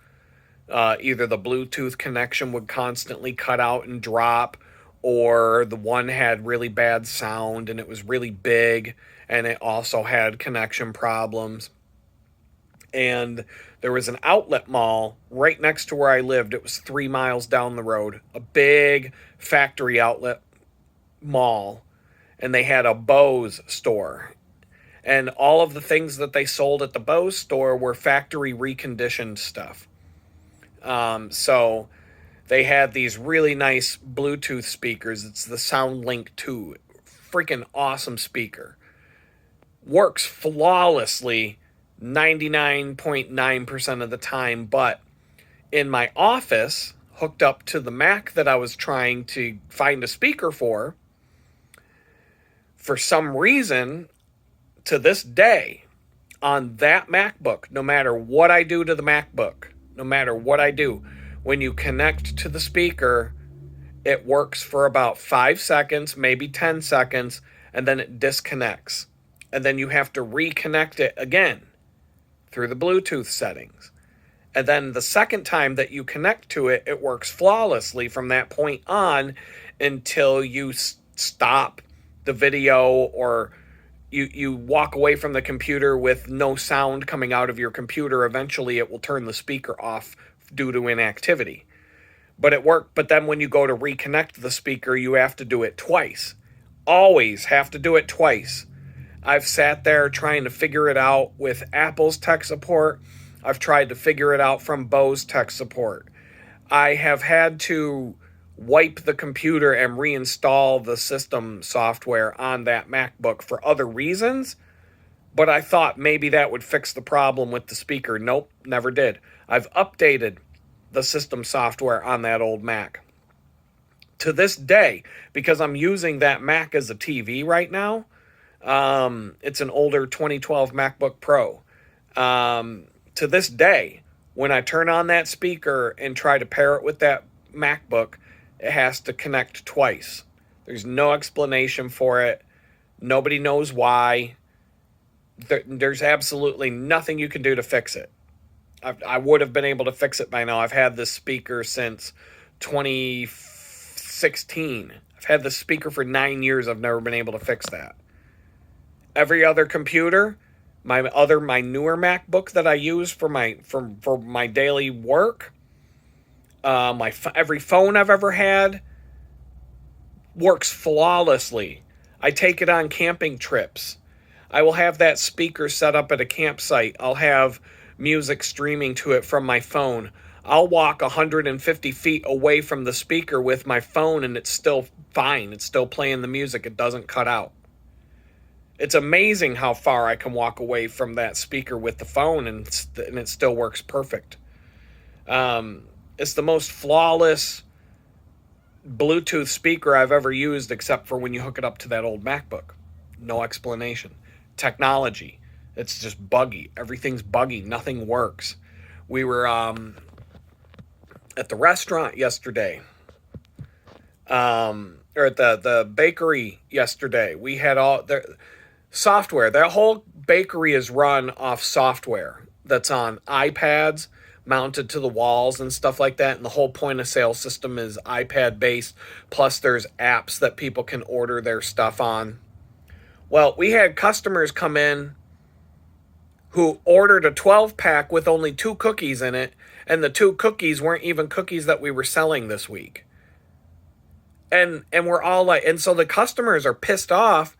Either the Bluetooth connection would constantly cut out and drop, or the one had really bad sound and it was really big and it also had connection problems. And there was an outlet mall right next to where I lived. It was 3 miles down the road, a big factory outlet mall, and they had a Bose store. And all of the things that they sold at the Bose store were factory reconditioned stuff. So they had these really nice Bluetooth speakers. It's the SoundLink 2. Freaking awesome speaker. Works flawlessly 99.9% of the time, but in my office, hooked up to the Mac that I was trying to find a speaker for some reason, to this day, on that MacBook, no matter what I do to the MacBook, no matter what I do, when you connect to the speaker, it works for about 5 seconds, maybe 10 seconds, and then it disconnects. And then you have to reconnect it again through the Bluetooth settings. And then the second time that you connect to it, it works flawlessly from that point on until you stop the video, or you walk away from the computer with no sound coming out of your computer. Eventually it will turn the speaker off due to inactivity. But it worked. But then when you go to reconnect the speaker, you have to do it twice. Always have to do it twice. I've sat there trying to figure it out with Apple's tech support. I've tried to figure it out from Bose tech support. I have had to wipe the computer and reinstall the system software on that MacBook for other reasons, but I thought maybe that would fix the problem with the speaker. Nope, never did. I've updated the system software on that old Mac. To this day, because I'm using that Mac as a TV right now, it's an older 2012 MacBook Pro. To this day, when I turn on that speaker and try to pair it with that MacBook, it has to connect twice. There's no explanation for it. Nobody knows why. There's absolutely nothing you can do to fix it. I would have been able to fix it by now. I've had this speaker since 2016. I've had this speaker for 9 years. I've never been able to fix that. Every other computer, my newer MacBook that I use for my daily work, every phone I've ever had works flawlessly. I take it on camping trips. I will have that speaker set up at a campsite. I'll have music streaming to it from my phone. I'll walk 150 feet away from the speaker with my phone and it's still fine. It's still playing the music. It doesn't cut out. It's amazing how far I can walk away from that speaker with the phone and it still works perfect. It's the most flawless Bluetooth speaker I've ever used, except for when you hook it up to that old MacBook. No explanation. Technology. It's just buggy. Everything's buggy. Nothing works. We were at the restaurant yesterday. Or at the bakery yesterday. We had all the software. That whole bakery is run off software that's on iPads mounted to the walls and stuff like that. And the whole point of sale system is iPad based. Plus there's apps that people can order their stuff on. Well, we had customers come in who ordered a 12-pack with only 2 cookies in it, and the 2 cookies weren't even cookies that we were selling this week. And we're all like, and so the customers are pissed off,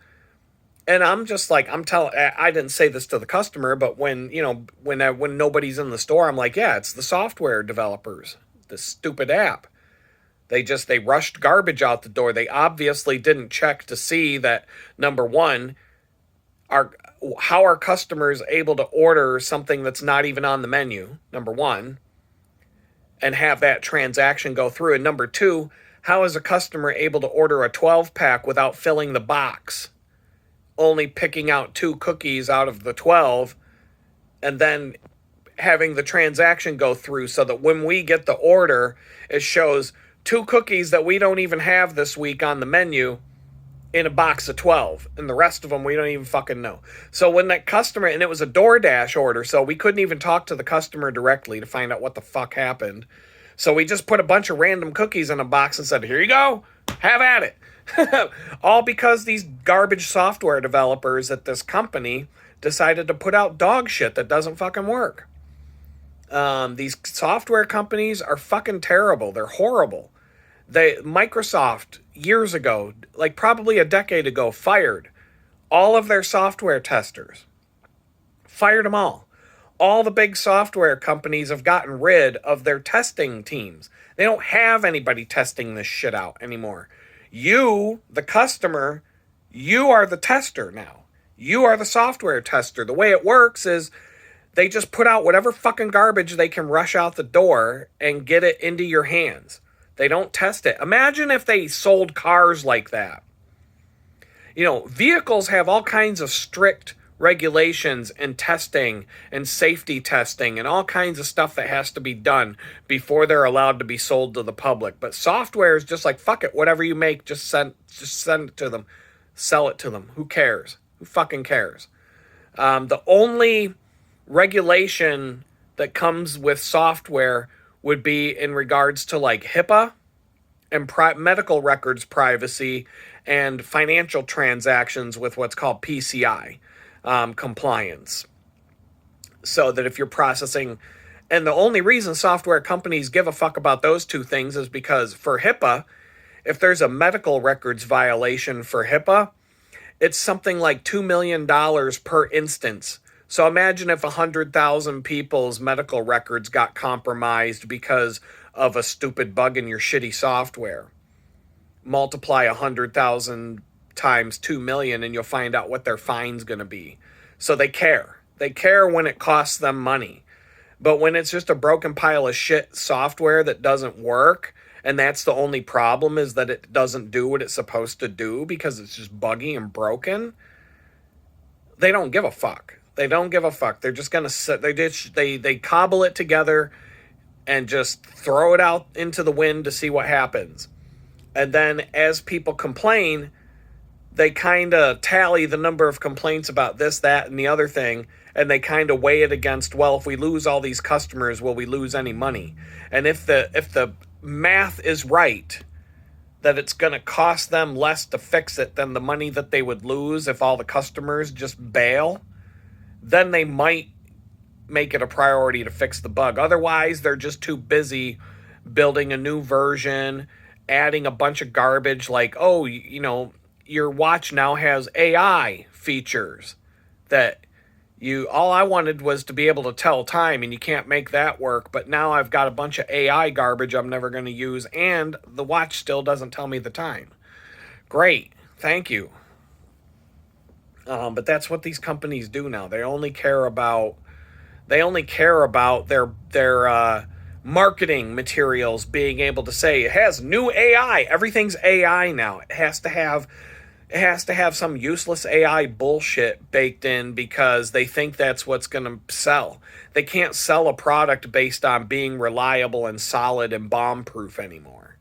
and I'm just like, I didn't say this to the customer, but when nobody's in the store, I'm like, yeah, it's the software developers, the stupid app. They rushed garbage out the door. They obviously didn't check to see that, number one, how are customers able to order something that's not even on the menu, number one, and have that transaction go through. And number two, how is a customer able to order a 12-pack without filling the box, only picking out 2 cookies out of the 12, and then having the transaction go through so that when we get the order, it shows 2 cookies that we don't even have this week on the menu in a box of 12, and the rest of them we don't even fucking know. So when that customer, and it was a DoorDash order, so we couldn't even talk to the customer directly to find out what the fuck happened. So we just put a bunch of random cookies in a box and said, here you go, have at it. All because these garbage software developers at this company decided to put out dog shit that doesn't fucking work. These software companies are fucking terrible. They're horrible. Microsoft, years ago, like probably a decade ago, fired all of their software testers. Fired them all. All the big software companies have gotten rid of their testing teams. They don't have anybody testing this shit out anymore. You, the customer, you are the tester now. You are the software tester. The way it works is they just put out whatever fucking garbage they can rush out the door and get it into your hands. They don't test it. Imagine if they sold cars like that. Vehicles have all kinds of strict regulations and testing and safety testing and all kinds of stuff that has to be done before they're allowed to be sold to the public. But software is just like, fuck it, whatever you make, just send it to them. Sell it to them. Who cares? Who fucking cares? The only regulation that comes with software would be in regards to like HIPAA and medical records privacy and financial transactions with what's called PCI compliance. So that if you're processing, and the only reason software companies give a fuck about those 2 things is because for HIPAA, if there's a medical records violation for HIPAA, it's something like $2 million per instance. So imagine if 100,000 people's medical records got compromised because of a stupid bug in your shitty software. Multiply 100,000 times 2 million and you'll find out what their fine's going to be. So they care. They care when it costs them money. But when it's just a broken pile of shit software that doesn't work, and that's the only problem, is that it doesn't do what it's supposed to do because it's just buggy and broken, they don't give a fuck. They don't give a fuck. They're just gonna sit. They cobble it together and just throw it out into the wind to see what happens. And then as people complain, they kind of tally the number of complaints about this, that, and the other thing, and they kind of weigh it against, well, if we lose all these customers, will we lose any money? And if the math is right, that it's going to cost them less to fix it than the money that they would lose if all the customers just bail, then they might make it a priority to fix the bug. Otherwise, they're just too busy building a new version, adding a bunch of garbage like, oh, your watch now has AI features that all I wanted was to be able to tell time, and you can't make that work, but now I've got a bunch of AI garbage I'm never going to use, and the watch still doesn't tell me the time. Great. Thank you. But that's what these companies do now. They only care about their marketing materials being able to say it has new AI. Everything's AI now. It has to have some useless AI bullshit baked in because they think that's what's going to sell. They can't sell a product based on being reliable and solid and bomb-proof anymore.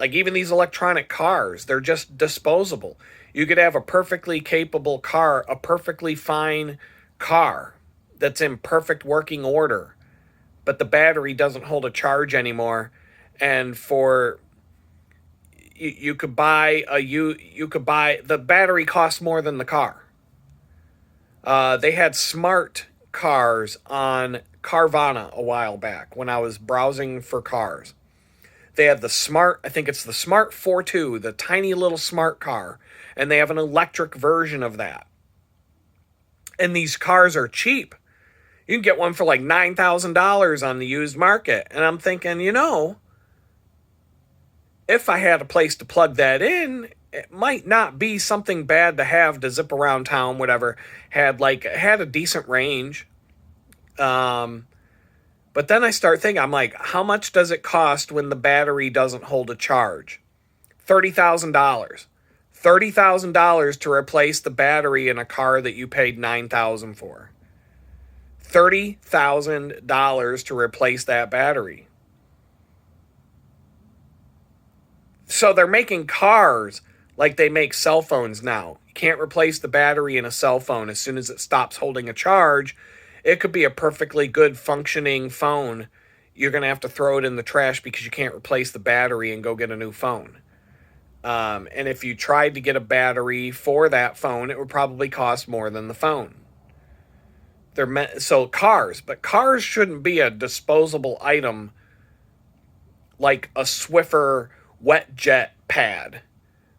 Like even these electronic cars, they're just disposable. You could have a perfectly capable car, a perfectly fine car that's in perfect working order, but the battery doesn't hold a charge anymore, and you could buy the battery costs more than the car. They had smart cars on Carvana a while back when I was browsing for cars. They had I think it's the Smart 42, the tiny little smart car, and they have an electric version of that. And these cars are cheap. You can get one for like $9,000 on the used market. And I'm thinking, if I had a place to plug that in, it might not be something bad to have to zip around town, whatever. Had a decent range. But then I start thinking, I'm like, how much does it cost when the battery doesn't hold a charge? $30,000. $30,000 to replace the battery in a car that you paid $9,000 for. $30,000 to replace that battery. So they're making cars like they make cell phones now. You can't replace the battery in a cell phone as soon as it stops holding a charge. It could be a perfectly good functioning phone. You're going to have to throw it in the trash because you can't replace the battery and go get a new phone. And if you tried to get a battery for that phone, it would probably cost more than the phone. So cars shouldn't be a disposable item like a Swiffer wet jet pad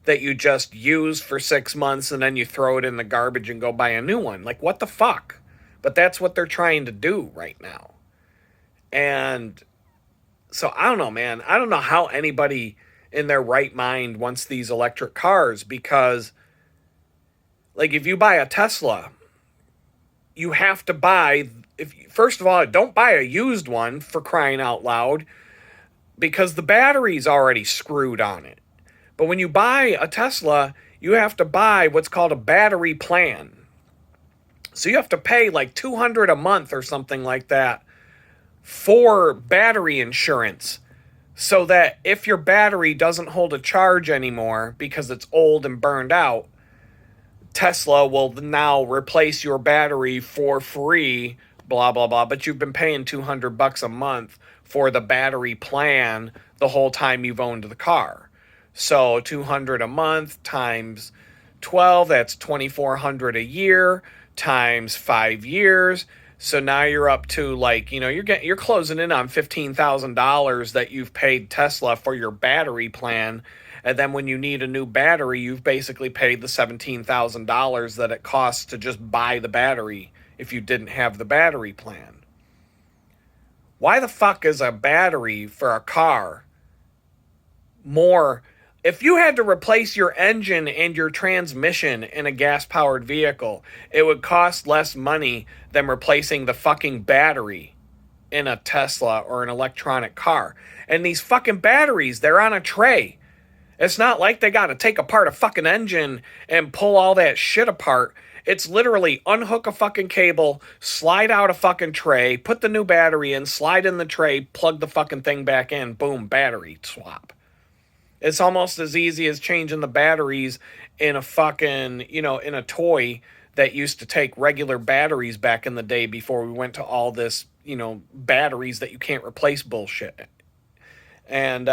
that you just use for 6 months and then you throw it in the garbage and go buy a new one. Like, what the fuck? But that's what they're trying to do right now. And so I don't know, man. I don't know how anybody in their right mind wants these electric cars, because like if you buy a Tesla, you have to buy, first of all, don't buy a used one, for crying out loud, because the battery's already screwed on it. But when you buy a Tesla, you have to buy what's called a battery plan. So you have to pay like $200 a month or something like that for battery insurance, so that if your battery doesn't hold a charge anymore because it's old and burned out, Tesla will now replace your battery for free, blah, blah, blah. But you've been paying $200 a month for the battery plan the whole time you've owned the car. So $200 a month times 12, that's $2,400 a year, times 5 years. So now you're up to you're closing in on $15,000 that you've paid Tesla for your battery plan. And then when you need a new battery, you've basically paid the $17,000 that it costs to just buy the battery if you didn't have the battery plan. Why the fuck is a battery for a car more? If you had to replace your engine and your transmission in a gas powered vehicle, it would cost less money than replacing the fucking battery in a Tesla or an electronic car. And these fucking batteries, they're on a tray. It's not like they got to take apart a fucking engine and pull all that shit apart. It's literally unhook a fucking cable, slide out a fucking tray, put the new battery in, slide in the tray, plug the fucking thing back in, boom, battery swap. It's almost as easy as changing the batteries in a fucking, in a toy that used to take regular batteries back in the day before we went to all this, batteries that you can't replace bullshit. And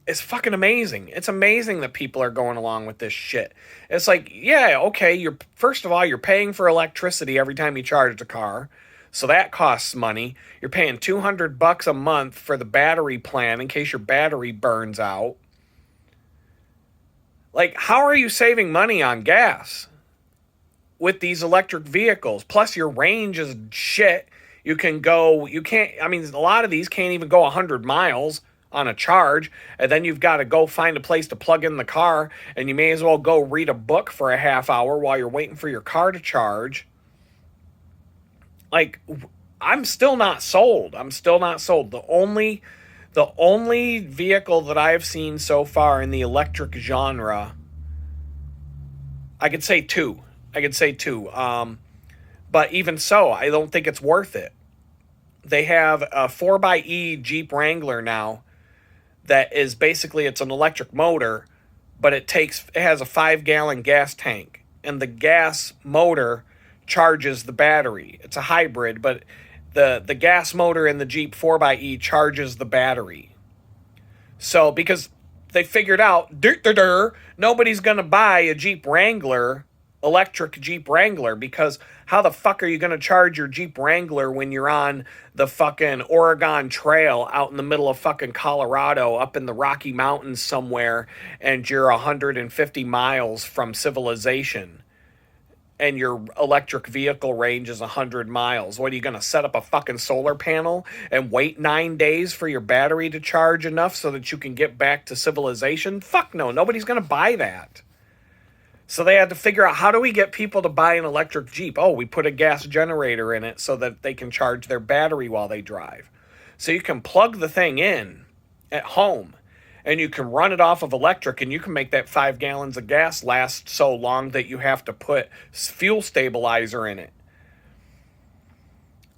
it's fucking amazing. It's amazing that people are going along with this shit. It's like, yeah, okay, first of all, you're paying for electricity every time you charge the car. So that costs money. You're paying $200 a month for the battery plan in case your battery burns out. Like, how are you saving money on gas with these electric vehicles? Plus, your range is shit. A lot of these can't even go 100 miles on a charge, and then you've got to go find a place to plug in the car, and you may as well go read a book for a half hour while you're waiting for your car to charge. Like, I'm still not sold. The only vehicle that I've seen so far in the electric genre, I could say two. But even so, I don't think it's worth it. They have a 4xe Jeep Wrangler now that is basically, it's an electric motor, but it has a 5-gallon gas tank, and the gas motor charges the battery. It's a hybrid, but the gas motor in the Jeep 4xe charges the battery. So because they figured out nobody's going to buy a Jeep Wrangler, electric Jeep Wrangler, because how the fuck are you going to charge your Jeep Wrangler when you're on the fucking Oregon Trail out in the middle of fucking Colorado, up in the Rocky Mountains somewhere, and you're 150 miles from civilization, and your electric vehicle range is 100 miles? What, are you going to set up a fucking solar panel and wait 9 days for your battery to charge enough so that you can get back to civilization? Fuck no, nobody's going to buy that. So they had to figure out, how do we get people to buy an electric Jeep? Oh, we put a gas generator in it so that they can charge their battery while they drive. So you can plug the thing in at home, and you can run it off of electric, and you can make that 5 gallons of gas last so long that you have to put fuel stabilizer in it.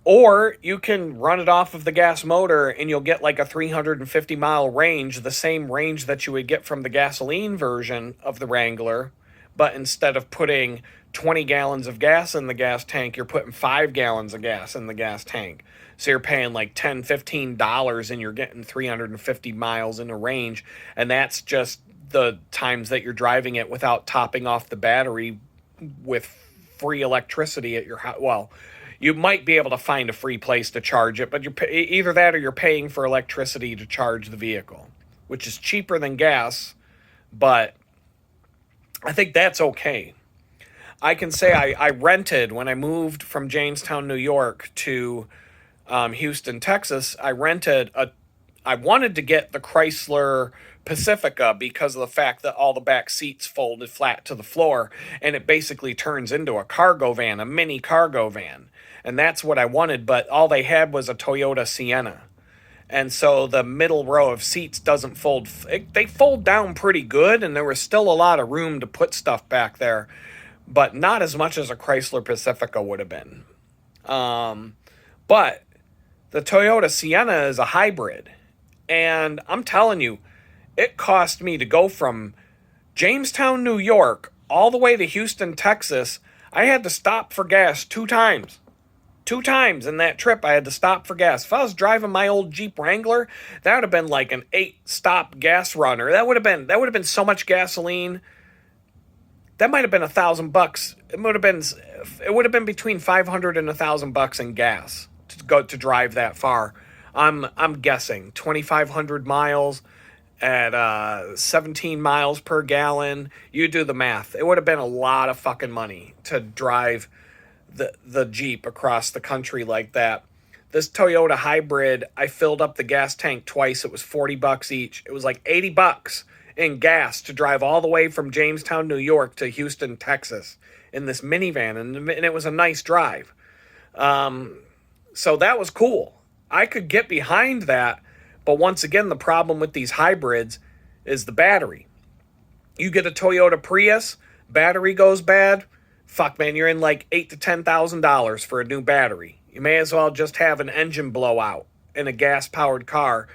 Or you can run it off of the gas motor, and you'll get like a 350-mile range, the same range that you would get from the gasoline version of the Wrangler. But instead of putting 20 gallons of gas in the gas tank, you're putting 5 gallons of gas in the gas tank. So you're paying like $10, $15, and you're getting 350 miles in a range. And that's just the times that you're driving it without topping off the battery with free electricity at your house. Well, you might be able to find a free place to charge it, but either that or you're paying for electricity to charge the vehicle, which is cheaper than gas, but I think that's okay. I can say I rented, when I moved from Jamestown, New York to Houston, Texas, I wanted to get the Chrysler Pacifica because of the fact that all the back seats folded flat to the floor, and it basically turns into a cargo van, a mini cargo van. And that's what I wanted, but all they had was a Toyota Sienna. And so the middle row of seats doesn't fold. They fold down pretty good, and there was still a lot of room to put stuff back there, but not as much as a Chrysler Pacifica would have been. But the Toyota Sienna is a hybrid, and I'm telling you, it cost me to go from Jamestown, New York, all the way to Houston, Texas. I had to stop for gas 2 times. 2 times in that trip, I had to stop for gas. If I was driving my old Jeep Wrangler, that would have been like an 8-stop gas runner. That would have been so much gasoline. That might have been $1,000. It would have been between $500 and $1,000 in gas to drive that far. I'm guessing 2,500 miles at 17 miles per gallon. You do the math. It would have been a lot of fucking money to drive the Jeep across the country like that. This Toyota hybrid, I filled up the gas tank twice. It was $40 each. It was like $80 in gas to drive all the way from Jamestown, New York to Houston, Texas in this minivan. And it was a nice drive. So that was cool. I could get behind that. But once again, the problem with these hybrids is the battery. You get a Toyota Prius, battery goes bad. Fuck, man, you're in like $8,000 to $10,000 for a new battery. You may as well just have an engine blowout in a gas-powered car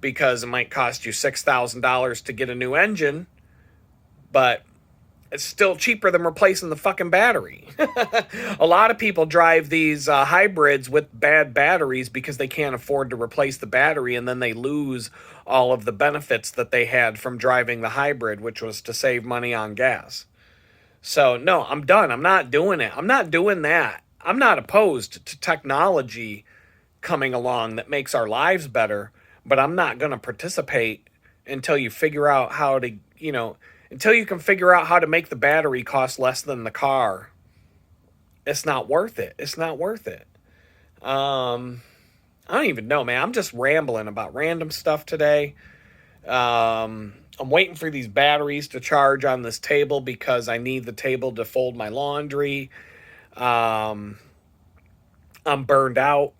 because it might cost you $6,000 to get a new engine, but it's still cheaper than replacing the fucking battery. A lot of people drive these hybrids with bad batteries because they can't afford to replace the battery, and then they lose all of the benefits that they had from driving the hybrid, which was to save money on gas. So, no, I'm done. I'm not doing it. I'm not doing that. I'm not opposed to technology coming along that makes our lives better, but I'm not going to participate until you figure out how to, until you can figure out how to make the battery cost less than the car. It's not worth it. It's not worth it. I don't even know, man. I'm just rambling about random stuff today. I'm waiting for these batteries to charge on this table because I need the table to fold my laundry. I'm burned out.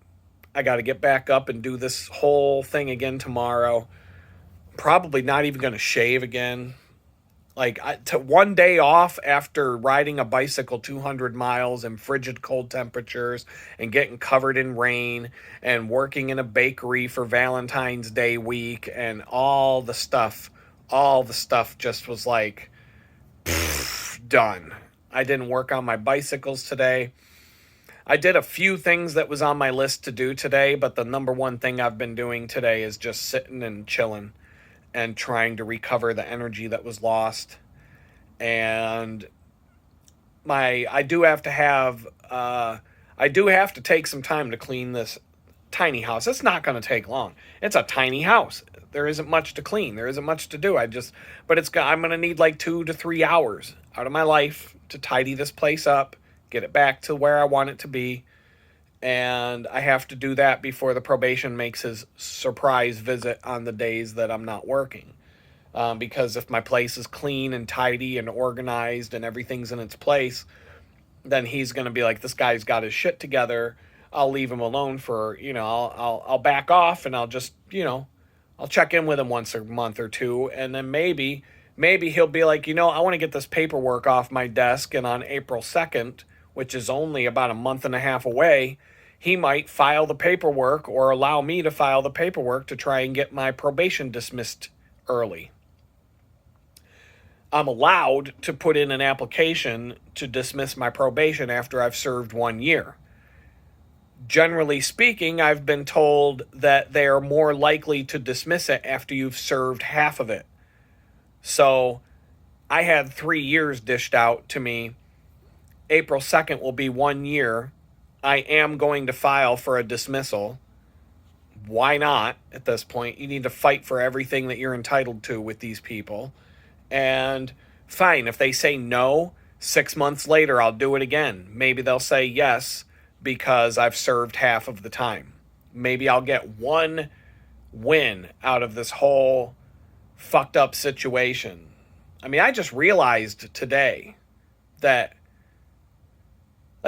I got to get back up and do this whole thing again tomorrow. Probably not even going to shave again. Like, one day off after riding a bicycle 200 miles in frigid cold temperatures and getting covered in rain and working in a bakery for Valentine's Day week and all the stuff just was like, done. I didn't work on my bicycles today. I did a few things that was on my list to do today, but the number one thing I've been doing today is just sitting and chilling and trying to recover the energy that was lost. And I do have to take some time to clean this tiny house. It's not going to take long. It's a tiny house. There isn't much to clean. There isn't much to do. I'm going to need like 2 to 3 hours out of my life to tidy this place up, get it back to where I want it to be. And I have to do that before the probation makes his surprise visit on the days that I'm not working. Because if my place is clean and tidy and organized and everything's in its place, then he's going to be like, this guy's got his shit together. I'll leave him alone for, I'll back off and I'll just, I'll check in with him once a month or two. And then maybe he'll be like, I want to get this paperwork off my desk. And on April 2nd, which is only about a month and a half away, he might file the paperwork or allow me to file the paperwork to try and get my probation dismissed early. I'm allowed to put in an application to dismiss my probation after I've served 1 year. Generally speaking, I've been told that they are more likely to dismiss it after you've served half of it. So I had 3 years dished out to me. April 2nd will be 1 year. I am going to file for a dismissal. Why not at this point? You need to fight for everything that you're entitled to with these people. And fine, if they say no, 6 months later, I'll do it again. Maybe they'll say yes because I've served half of the time. Maybe I'll get one win out of this whole fucked up situation. I mean, I just realized today that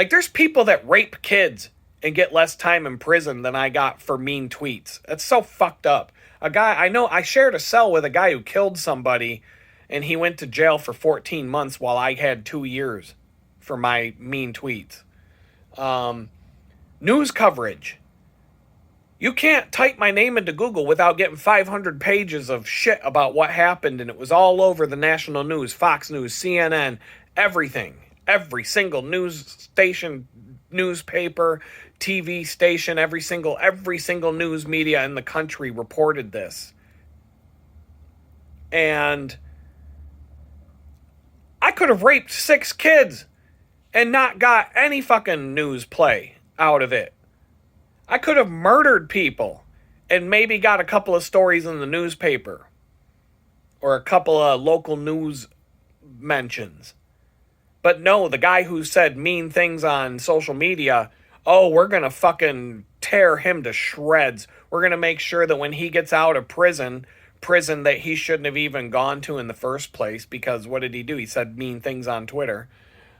there's people that rape kids and get less time in prison than I got for mean tweets. That's so fucked up. I shared a cell with a guy who killed somebody, and he went to jail for 14 months while I had 2 years for my mean tweets. News coverage. You can't type my name into Google without getting 500 pages of shit about what happened, and it was all over the national news, Fox News, CNN, everything. Every single news station, newspaper, TV station, every single news media in the country reported this. And I could have raped 6 kids and not got any fucking news play out of it. I could have murdered people and maybe got a couple of stories in the newspaper or a couple of local news mentions. But no, the guy who said mean things on social media, oh, we're going to fucking tear him to shreds. We're going to make sure that when he gets out of prison that he shouldn't have even gone to in the first place, because what did he do? He said mean things on Twitter.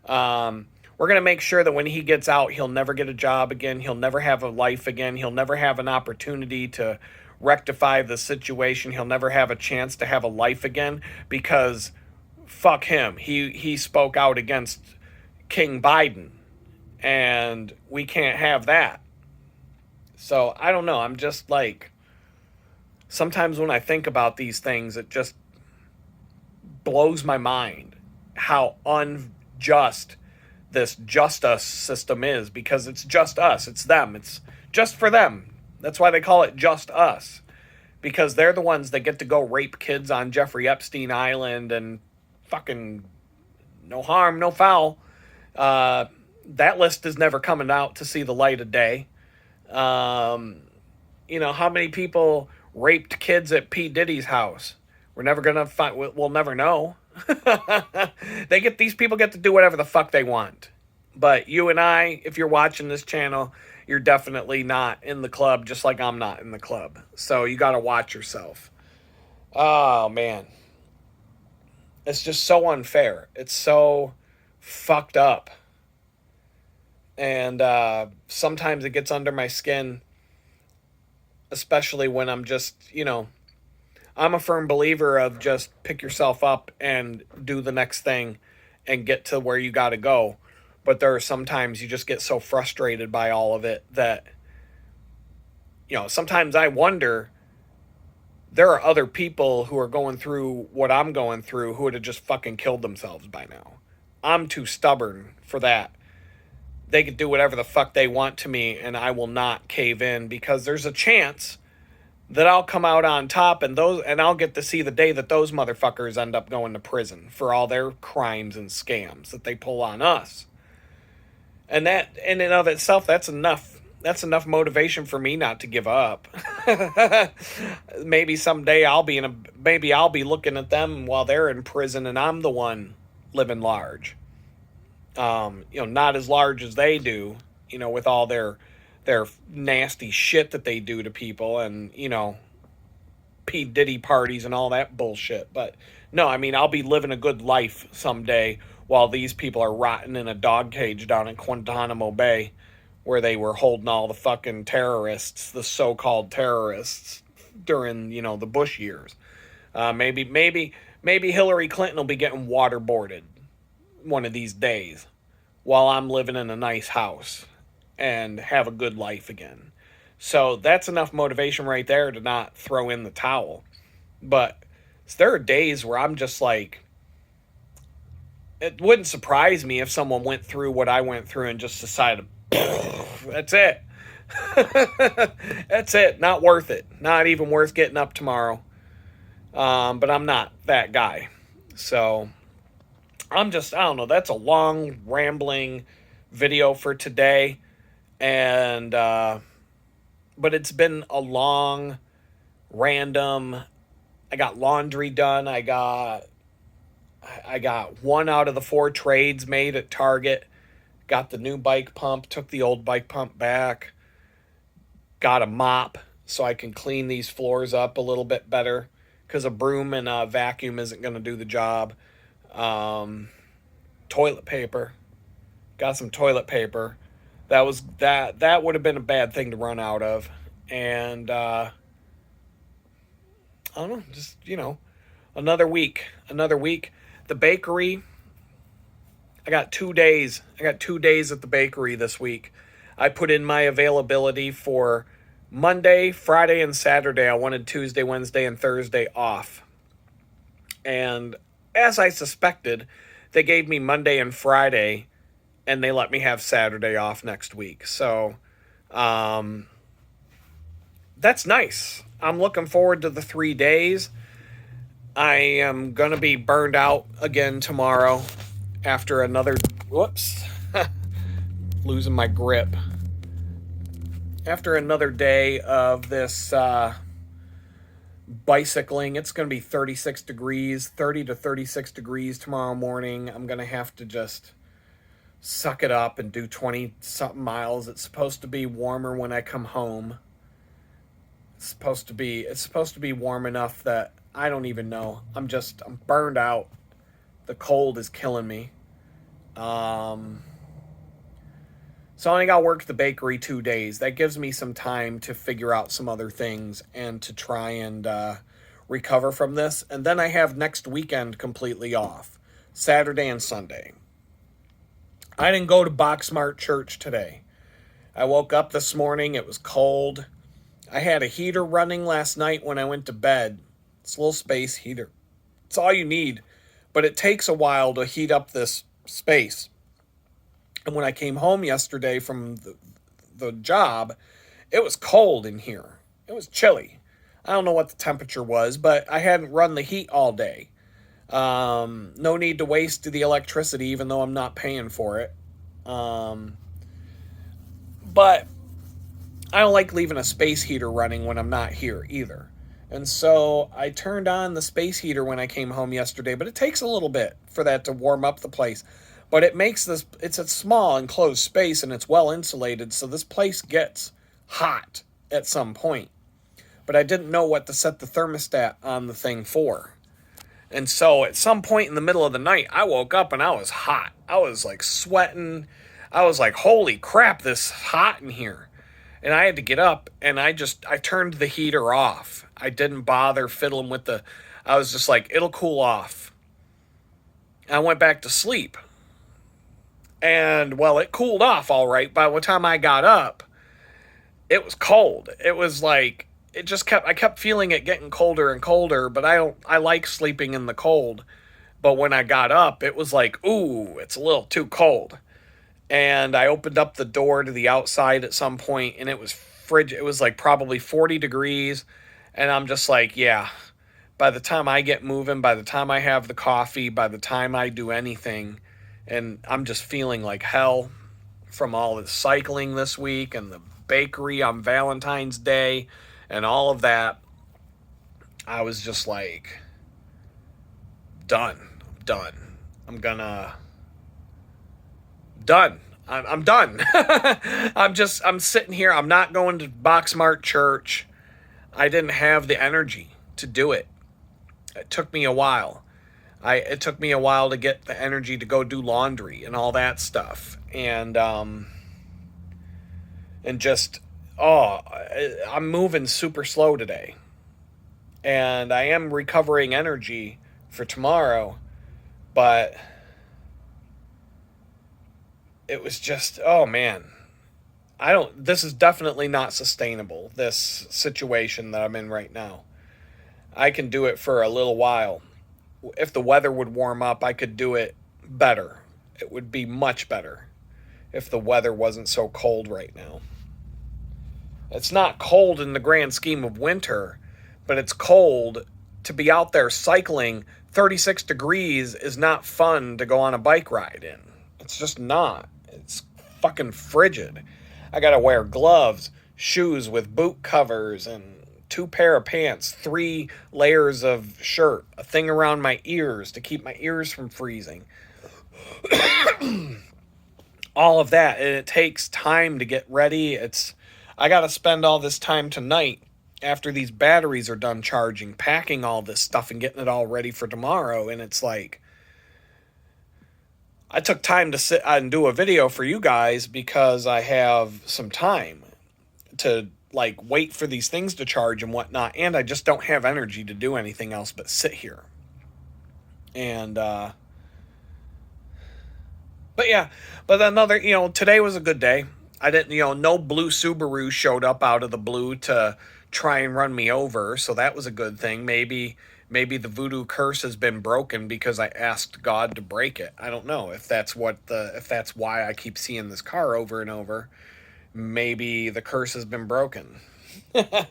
We're going to make sure that when he gets out, he'll never get a job again. He'll never have a life again. He'll never have an opportunity to rectify the situation. He'll never have a chance to have a life again, because fuck him. He spoke out against King Biden, and we can't have that. So I don't know. I'm just like, sometimes when I think about these things, it just blows my mind how unjust this just us system is, because it's just us. It's them. It's just for them. That's why they call it just us, because they're the ones that get to go rape kids on Jeffrey Epstein Island and fucking no harm, no foul. That list is never coming out to see the light of day. How many people raped kids at P. Diddy's house? We're never gonna find. We'll never know. These people get to do whatever the fuck they want. But you and I, if you're watching this channel, you're definitely not in the club, just like I'm not in the club. So you got to watch yourself. Oh man, it's just so unfair. It's so fucked up. And sometimes it gets under my skin, especially when I'm just, I'm a firm believer of just pick yourself up and do the next thing and get to where you got to go. But there are sometimes you just get so frustrated by all of it that, sometimes I wonder, there are other people who are going through what I'm going through who would have just fucking killed themselves by now. I'm too stubborn for that. They could do whatever the fuck they want to me, and I will not cave in, because there's a chance that I'll come out on top, and I'll get to see the day that those motherfuckers end up going to prison for all their crimes and scams that they pull on us. And that, in and of itself, that's enough. That's enough motivation for me not to give up. Maybe someday I'll be looking at them while they're in prison, and I'm the one living large. Not as large as they do, with all their nasty shit that they do to people, and, P. Diddy parties and all that bullshit. But no, I'll be living a good life someday while these people are rotting in a dog cage down in Guantanamo Bay, where they were holding all the fucking terrorists, the so-called terrorists, during, the Bush years. Maybe Hillary Clinton will be getting waterboarded one of these days while I'm living in a nice house and have a good life again. So that's enough motivation right there to not throw in the towel. But there are days where I'm just like, it wouldn't surprise me if someone went through what I went through and just decided, that's it. That's it. Not worth it. Not even worth getting up tomorrow. But I'm not that guy. So I don't know. That's a long, rambling video for today. And, but it's been a long, random, I got laundry done. I got 1 out of the 4 trades made at Target. Got the new bike pump, took the old bike pump back. Got a mop so I can clean these floors up a little bit better, because a broom and a vacuum isn't going to do the job. Toilet paper. Got some toilet paper. That would have been a bad thing to run out of. And I don't know, just, another week. The bakery, I got 2 days. I got 2 days at the bakery this week. I put in my availability for Monday, Friday, and Saturday. I wanted Tuesday, Wednesday, and Thursday off. And as I suspected, they gave me Monday and Friday, and they let me have Saturday off next week. So that's nice. I'm looking forward to the 3 days. I am going to be burned out again tomorrow after another... Whoops. Losing my grip. After another day of this bicycling, it's going to be 30 to 36 degrees tomorrow morning. I'm going to have to just suck it up and do 20 something miles. It's supposed to be warmer when I come home. It's supposed to be warm enough that I don't even know. I'm burned out. The cold is killing me. Um so I only got to work the bakery 2 days. That gives me some time to figure out some other things and to try and recover from this. And then I have next weekend completely off, Saturday and Sunday. I didn't go to Boxmart Church today. I woke up this morning. It was cold. I had a heater running last night when I went to bed. It's a little space heater. It's all you need. But it takes a while to heat up this space. And when I came home yesterday from the job, it was cold in here. It was chilly. I don't know what the temperature was, but I hadn't run the heat all day. No need to waste the electricity, even though I'm not paying for it. But I don't like leaving a space heater running when I'm not here either. And so I turned on the space heater when I came home yesterday, but it takes a little bit for that to warm up the place. But it's a small enclosed space and it's well insulated, so this place gets hot at some point. But I didn't know what to set the thermostat on the thing for. And so at some point in the middle of the night, I woke up and I was hot. I was like sweating. I was like, holy crap, this is hot in here. And I had to get up and I turned the heater off. I didn't bother fiddling with I was just like, it'll cool off. And I went back to sleep. And, well, it cooled off all right. By the time I got up, it was cold. It was like, I kept feeling it getting colder and colder, but I like sleeping in the cold. But when I got up, it was like, ooh, it's a little too cold. And I opened up the door to the outside at some point, and it was frigid. It was like probably 40 degrees. And I'm just like, yeah, by the time I get moving, by the time I have the coffee, by the time I do anything, and I'm just feeling like hell from all the cycling this week and the bakery on Valentine's Day and all of that. I was just like, done. I'm done. I'm done. I'm sitting here. I'm not going to Boxmart Church. I didn't have the energy to do it. It took me a while. It took me a while to get the energy to go do laundry and all that stuff. And just, I'm moving super slow today. And I am recovering energy for tomorrow, but it was just, oh man, this is definitely not sustainable, this situation that I'm in right now. I can do it for a little while. If the weather would warm up, I could do it better. It would be much better if the weather wasn't so cold right now. It's not cold in the grand scheme of winter, but it's cold to be out there cycling. 36 degrees is not fun to go on a bike ride in. It's just not. It's fucking frigid. I gotta wear gloves, shoes with boot covers, and 2 pair of pants, 3 layers of shirt, a thing around my ears to keep my ears from freezing. All of that, and it takes time to get ready. I got to spend all this time tonight after these batteries are done charging, packing all this stuff and getting it all ready for tomorrow. And it's like, I took time to sit and do a video for you guys because I have some time to like wait for these things to charge and whatnot, and I just don't have energy to do anything else but sit here. And but today was a good day. I didn't, no blue Subaru showed up out of the blue to try and run me over, so that was a good thing. Maybe the voodoo curse has been broken because I asked God to break it. I don't know if that's why I keep seeing this car over and over. Maybe the curse has been broken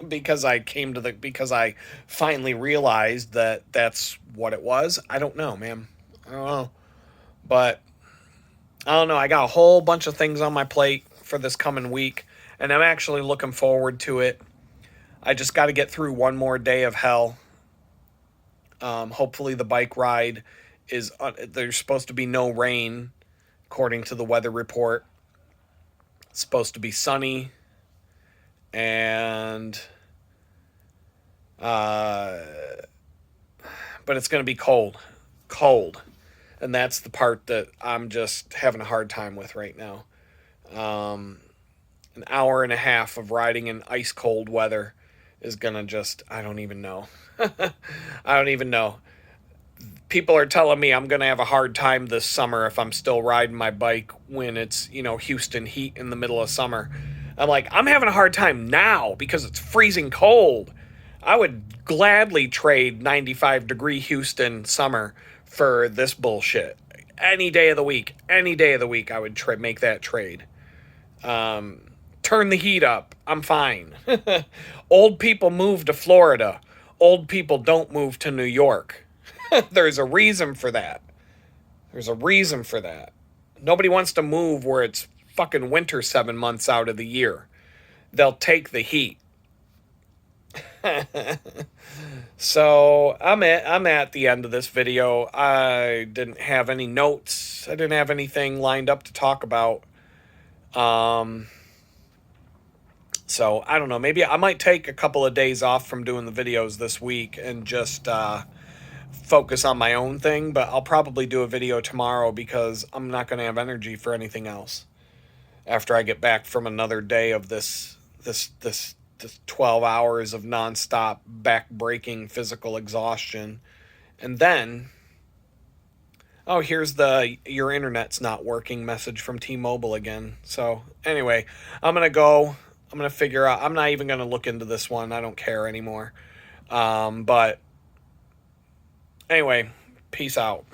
because I finally realized that that's what it was. I don't know, man. I don't know. But I don't know. I got a whole bunch of things on my plate for this coming week, and I'm actually looking forward to it. I just got to get through one more day of hell. Hopefully the bike ride there's supposed to be no rain. according to the weather report. It's supposed to be sunny, and but it's going to be cold, and that's the part that I'm just having a hard time with right now. An hour and a half of riding in ice cold weather is going to just, I don't even know. I don't even know. People are telling me I'm going to have a hard time this summer if I'm still riding my bike when it's, Houston heat in the middle of summer. I'm like, I'm having a hard time now because it's freezing cold. I would gladly trade 95-degree Houston summer for this bullshit. Any day of the week, I would make that trade. Turn the heat up. I'm fine. Old people move to Florida. Old people don't move to New York. There's a reason for that. Nobody wants to move where it's fucking winter 7 months out of the year. They'll take the heat. So I'm at the end of this video. I didn't have any notes. I didn't have anything lined up to talk about. So I don't know. Maybe I might take a couple of days off from doing the videos this week and just focus on my own thing. But I'll probably do a video tomorrow because I'm not going to have energy for anything else after I get back from another day of this 12 hours of nonstop back-breaking physical exhaustion. And then, oh, here's the "your internet's not working" message from T-Mobile again. So anyway, I'm going to figure out, I'm not even going to look into this one. I don't care anymore. But anyway, peace out.